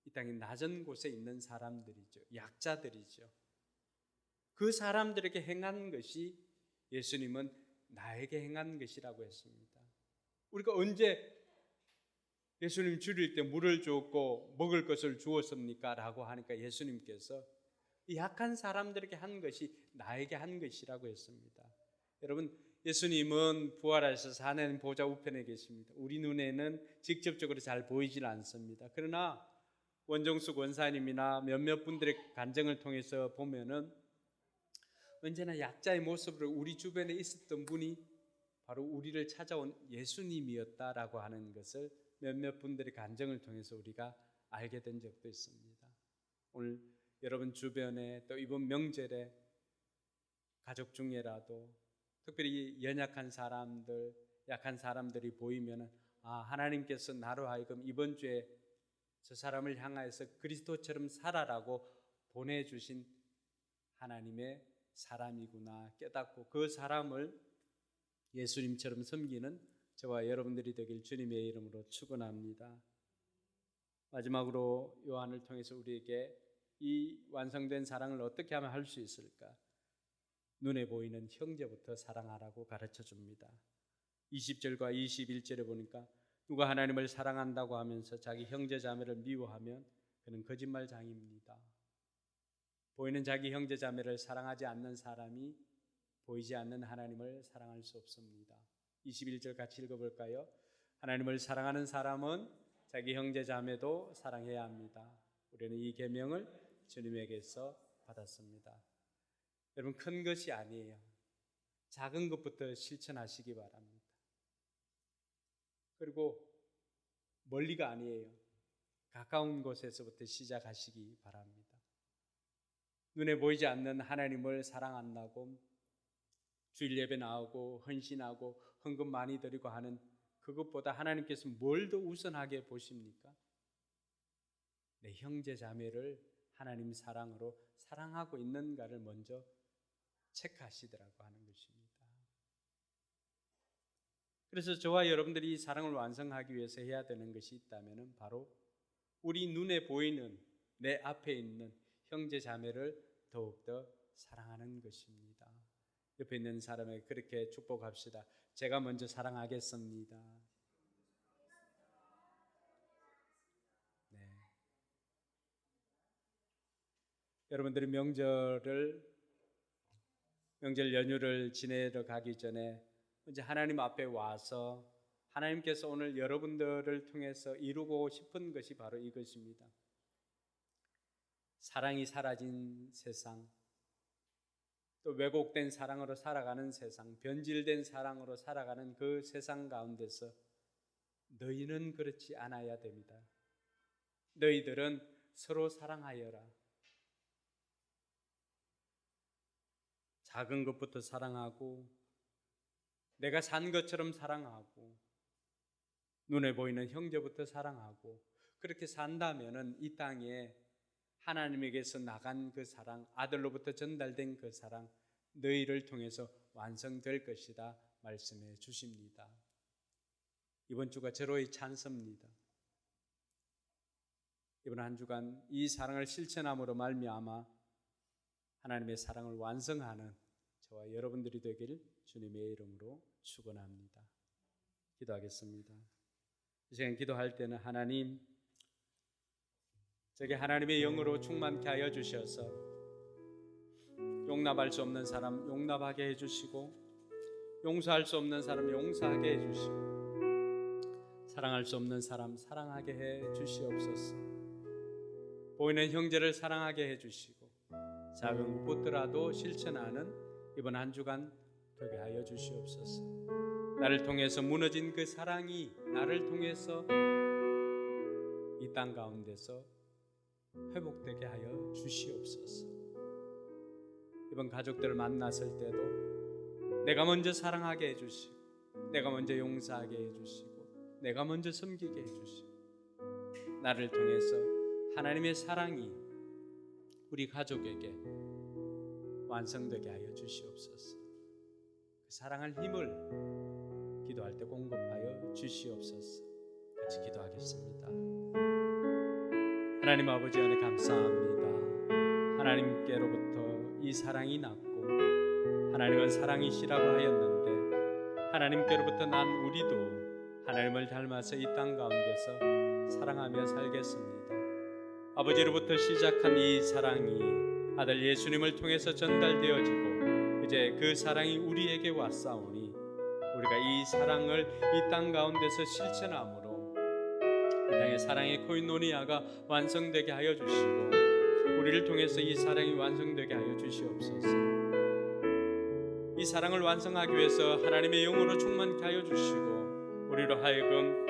이 땅에 낮은 곳에 있는 사람들이죠. 약자들이죠. 그 사람들에게 행한 것이 예수님은 나에게 행한 것이라고 했습니다. 우리가 언제 예수님 줄일 때 물을 주었고 먹을 것을 주었습니까? 라고 하니까 예수님께서 이 약한 사람들에게 한 것이 나에게 한 것이라고 했습니다. 여러분, 예수님은 부활하셔서 하나님 보좌 우편에 계십니다. 우리 눈에는 직접적으로 잘 보이질 않습니다. 그러나 원정수 권사님이나 몇몇 분들의 간증을 통해서 보면은 언제나 약자의 모습으로 우리 주변에 있었던 분이 바로 우리를 찾아온 예수님이었다라고 하는 것을 몇몇 분들의 간증을 통해서 우리가 알게 된 적도 있습니다. 오늘 여러분 주변에 또 이번 명절에 가족 중에라도 특별히 연약한 사람들, 약한 사람들이 보이면 하나님께서 나로 하여금 이번 주에 저 사람을 향하여서 그리스도처럼 살아라고 보내주신 하나님의 사람이구나 깨닫고 그 사람을 예수님처럼 섬기는 저와 여러분들이 되길 주님의 이름으로 축원합니다. 마지막으로 요한을 통해서 우리에게 이 완성된 사랑을 어떻게 하면 할 수 있을까? 눈에 보이는 형제부터 사랑하라고 가르쳐 줍니다. 20절과 21절에 보니까 누가 하나님을 사랑한다고 하면서 자기 형제 자매를 미워하면 그는 거짓말장입니다. 보이는 자기 형제 자매를 사랑하지 않는 사람이 보이지 않는 하나님을 사랑할 수 없습니다. 21절 같이 읽어볼까요? 하나님을 사랑하는 사람은 자기 형제 자매도 사랑해야 합니다. 우리는 이 계명을 주님에게서 받았습니다. 여러분, 큰 것이 아니에요. 작은 것부터 실천하시기 바랍니다. 그리고 멀리가 아니에요. 가까운 곳에서부터 시작하시기 바랍니다. 눈에 보이지 않는 하나님을 사랑한다고 주일 예배 나오고 헌신하고 헌금 많이 드리고 하는 그것보다 하나님께서 뭘 더 우선하게 보십니까? 내 형제 자매를 하나님 사랑으로 사랑하고 있는가를 먼저 체크하시더라고 하는 것입니다. 그래서 저와 여러분들이 이 사랑을 완성하기 위해서 해야 되는 것이 있다면 바로 우리 눈에 보이는 내 앞에 있는 형제 자매를 더욱더 사랑하는 것입니다. 옆에 있는 사람에게 그렇게 축복합시다. 제가 먼저 사랑하겠습니다. 네. 여러분들이 명절 연휴를 지내러 가기 전에 이제 하나님 앞에 와서 하나님께서 오늘 여러분들을 통해서 이루고 싶은 것이 바로 이것입니다. 사랑이 사라진 세상, 또 왜곡된 사랑으로 살아가는 세상, 변질된 사랑으로 살아가는 그 세상 가운데서 너희는 그렇지 않아야 됩니다. 너희들은 서로 사랑하여라. 작은 것부터 사랑하고 내가 산 것처럼 사랑하고 눈에 보이는 형제부터 사랑하고 그렇게 산다면은 이 땅에 하나님에게서 나간 그 사랑, 아들로부터 전달된 그 사랑 너희를 통해서 완성될 것이다 말씀해 주십니다. 이번 주가 절호의 찬스입니다. 이번 한 주간 이 사랑을 실천함으로 말미암아 하나님의 사랑을 완성하는 저와 여러분들이 되길 주님의 이름으로 축원합니다. 기도하겠습니다. 이 시간 기도할 때는 하나님, 저게 하나님의 영으로 충만케 하여 주셔서 용납할 수 없는 사람 용납하게 해주시고 용서할 수 없는 사람 용서하게 해주시고 사랑할 수 없는 사람 사랑하게 해주시옵소서. 보이는 형제를 사랑하게 해주시고 작은 것부터라도 실천하는 이번 한 주간 되게 하여 주시옵소서. 나를 통해서 무너진 그 사랑이 나를 통해서 이 땅 가운데서 회복되게 하여 주시옵소서. 이번 가족들을 만났을 때도 내가 먼저 사랑하게 해주시고, 내가 먼저 용서하게 해주시고, 내가 먼저 섬기게 해주시고, 나를 통해서 하나님의 사랑이 우리 가족에게 완성되게 하여 주시옵소서. 그 사랑할 힘을 기도할 때 공급하여 주시옵소서. 같이 기도하겠습니다. 하나님 아버지 은혜 감사합니다. 하나님께로부터 이 사랑이 났고 하나님은 사랑이시라고 하였는데 하나님께로부터 난 우리도 하나님을 닮아서 이 땅 가운데서 사랑하며 살겠습니다. 아버지로부터 시작한 이 사랑이 아들 예수님을 통해서 전달되어지고 이제 그 사랑이 우리에게 왔사오니 우리가 이 사랑을 이 땅 가운데서 실천함으로 이 땅의 사랑의 코인노니아가 완성되게 하여 주시고 우리를 통해서 이 사랑이 완성되게 하여 주시옵소서. 이 사랑을 완성하기 위해서 하나님의 영으로 충만케 하여 주시고 우리로 하여금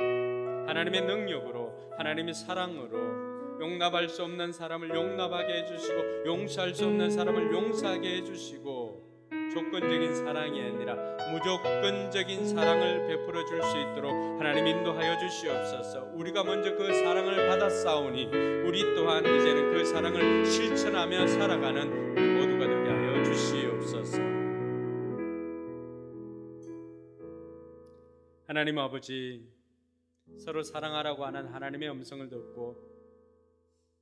하나님의 능력으로 하나님의 사랑으로 용납할 수 없는 사람을 용납하게 해주시고 용서할 수 없는 사람을 용서하게 해주시고 조건적인 사랑이 아니라 무조건적인 사랑을 베풀어 줄 수 있도록 하나님 인도하여 주시옵소서. 우리가 먼저 그 사랑을 받았사오니 우리 또한 이제는 그 사랑을 실천하며 살아가는 우리 모두가 되게 하여 주시옵소서. 하나님 아버지, 서로 사랑하라고 하는 하나님의 음성을 듣고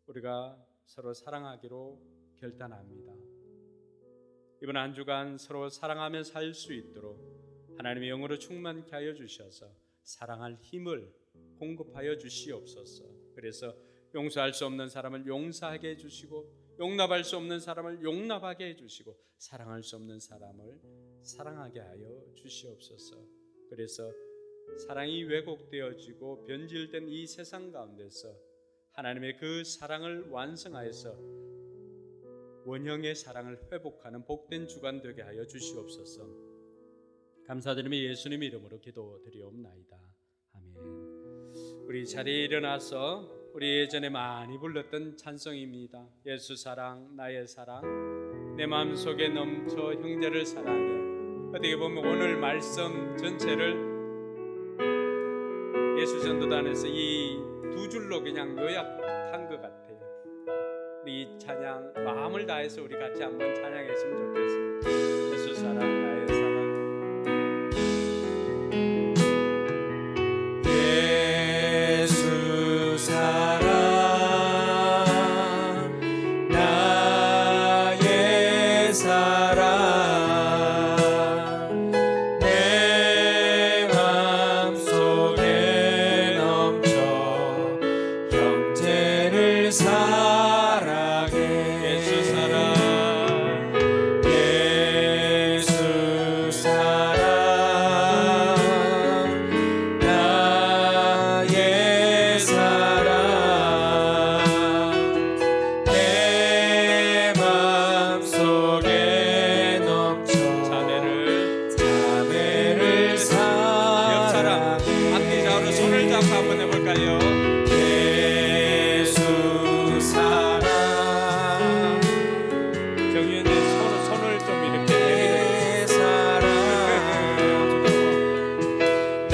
우리가 서로 사랑하기로 결단합니다. 이번 한 주간 서로 사랑하며 살 수 있도록 하나님의 영으로 충만케 하여 주셔서 사랑할 힘을 공급하여 주시옵소서. 그래서 용서할 수 없는 사람을 용서하게 해주시고 용납할 수 없는 사람을 용납하게 해주시고 사랑할 수 없는 사람을 사랑하게 하여 주시옵소서. 그래서 사랑이 왜곡되어지고 변질된 이 세상 가운데서 하나님의 그 사랑을 완성하여서 원형의 사랑을 회복하는 복된 주간 되게 하여 주시옵소서. 감사드리며 예수님 이름으로 기도드리옵나이다. 아멘. 우리 자리에 일어나서 우리 예전에 많이 불렀던 찬송입니다. 예수 사랑 나의 사랑 내 마음속에 넘쳐 형제를 사랑해. 어떻게 보면 오늘 말씀 전체를 예수전도단에서 이 두 줄로 그냥 요약한 것 같아요. 이 찬양 마음을 다해서 우리 같이 한번 찬양했으면 좋겠습니다. 예수 사랑 나의 사랑 예수 사랑 나의 사랑 내 맘속에 넘쳐 형제를 사랑해. 예수 사랑 예수 사랑 나의 사랑 내 맘속에 넘쳐 자매를 사랑해. 앞뒤 좌우로 손을 잡고 한번 해볼까요? 예수 사랑 정윤이 손을 좀 이렇게 내 사랑 내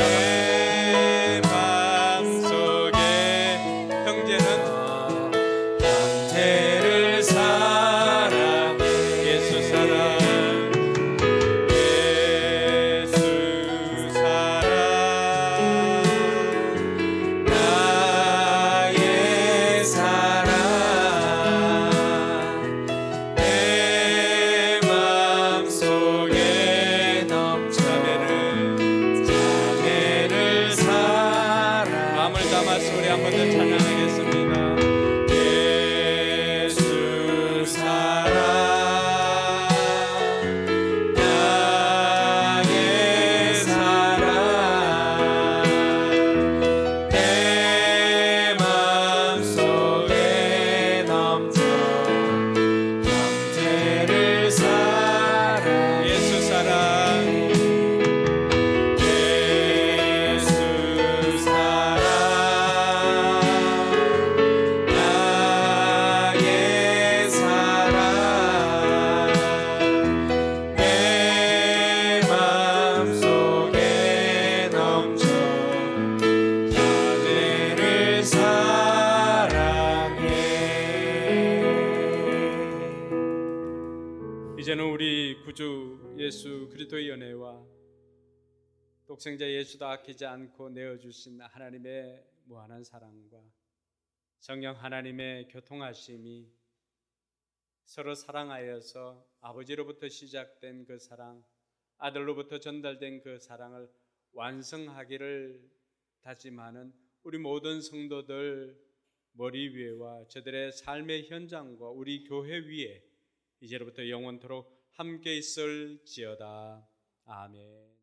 마음속에 형제는 형제를 사랑해. 예수 사랑 예수 사랑 나의 그리스도의 연애와 독생자 예수도 아끼지 않고 내어주신 하나님의 무한한 사랑과 성령 하나님의 교통하심이 서로 사랑하여서 아버지로부터 시작된 그 사랑, 아들로부터 전달된 그 사랑을 완성하기를 다짐하는 우리 모든 성도들 머리 위에와 저들의 삶의 현장과 우리 교회 위에 이제로부터 영원토록 함께 있을지어다. 아멘.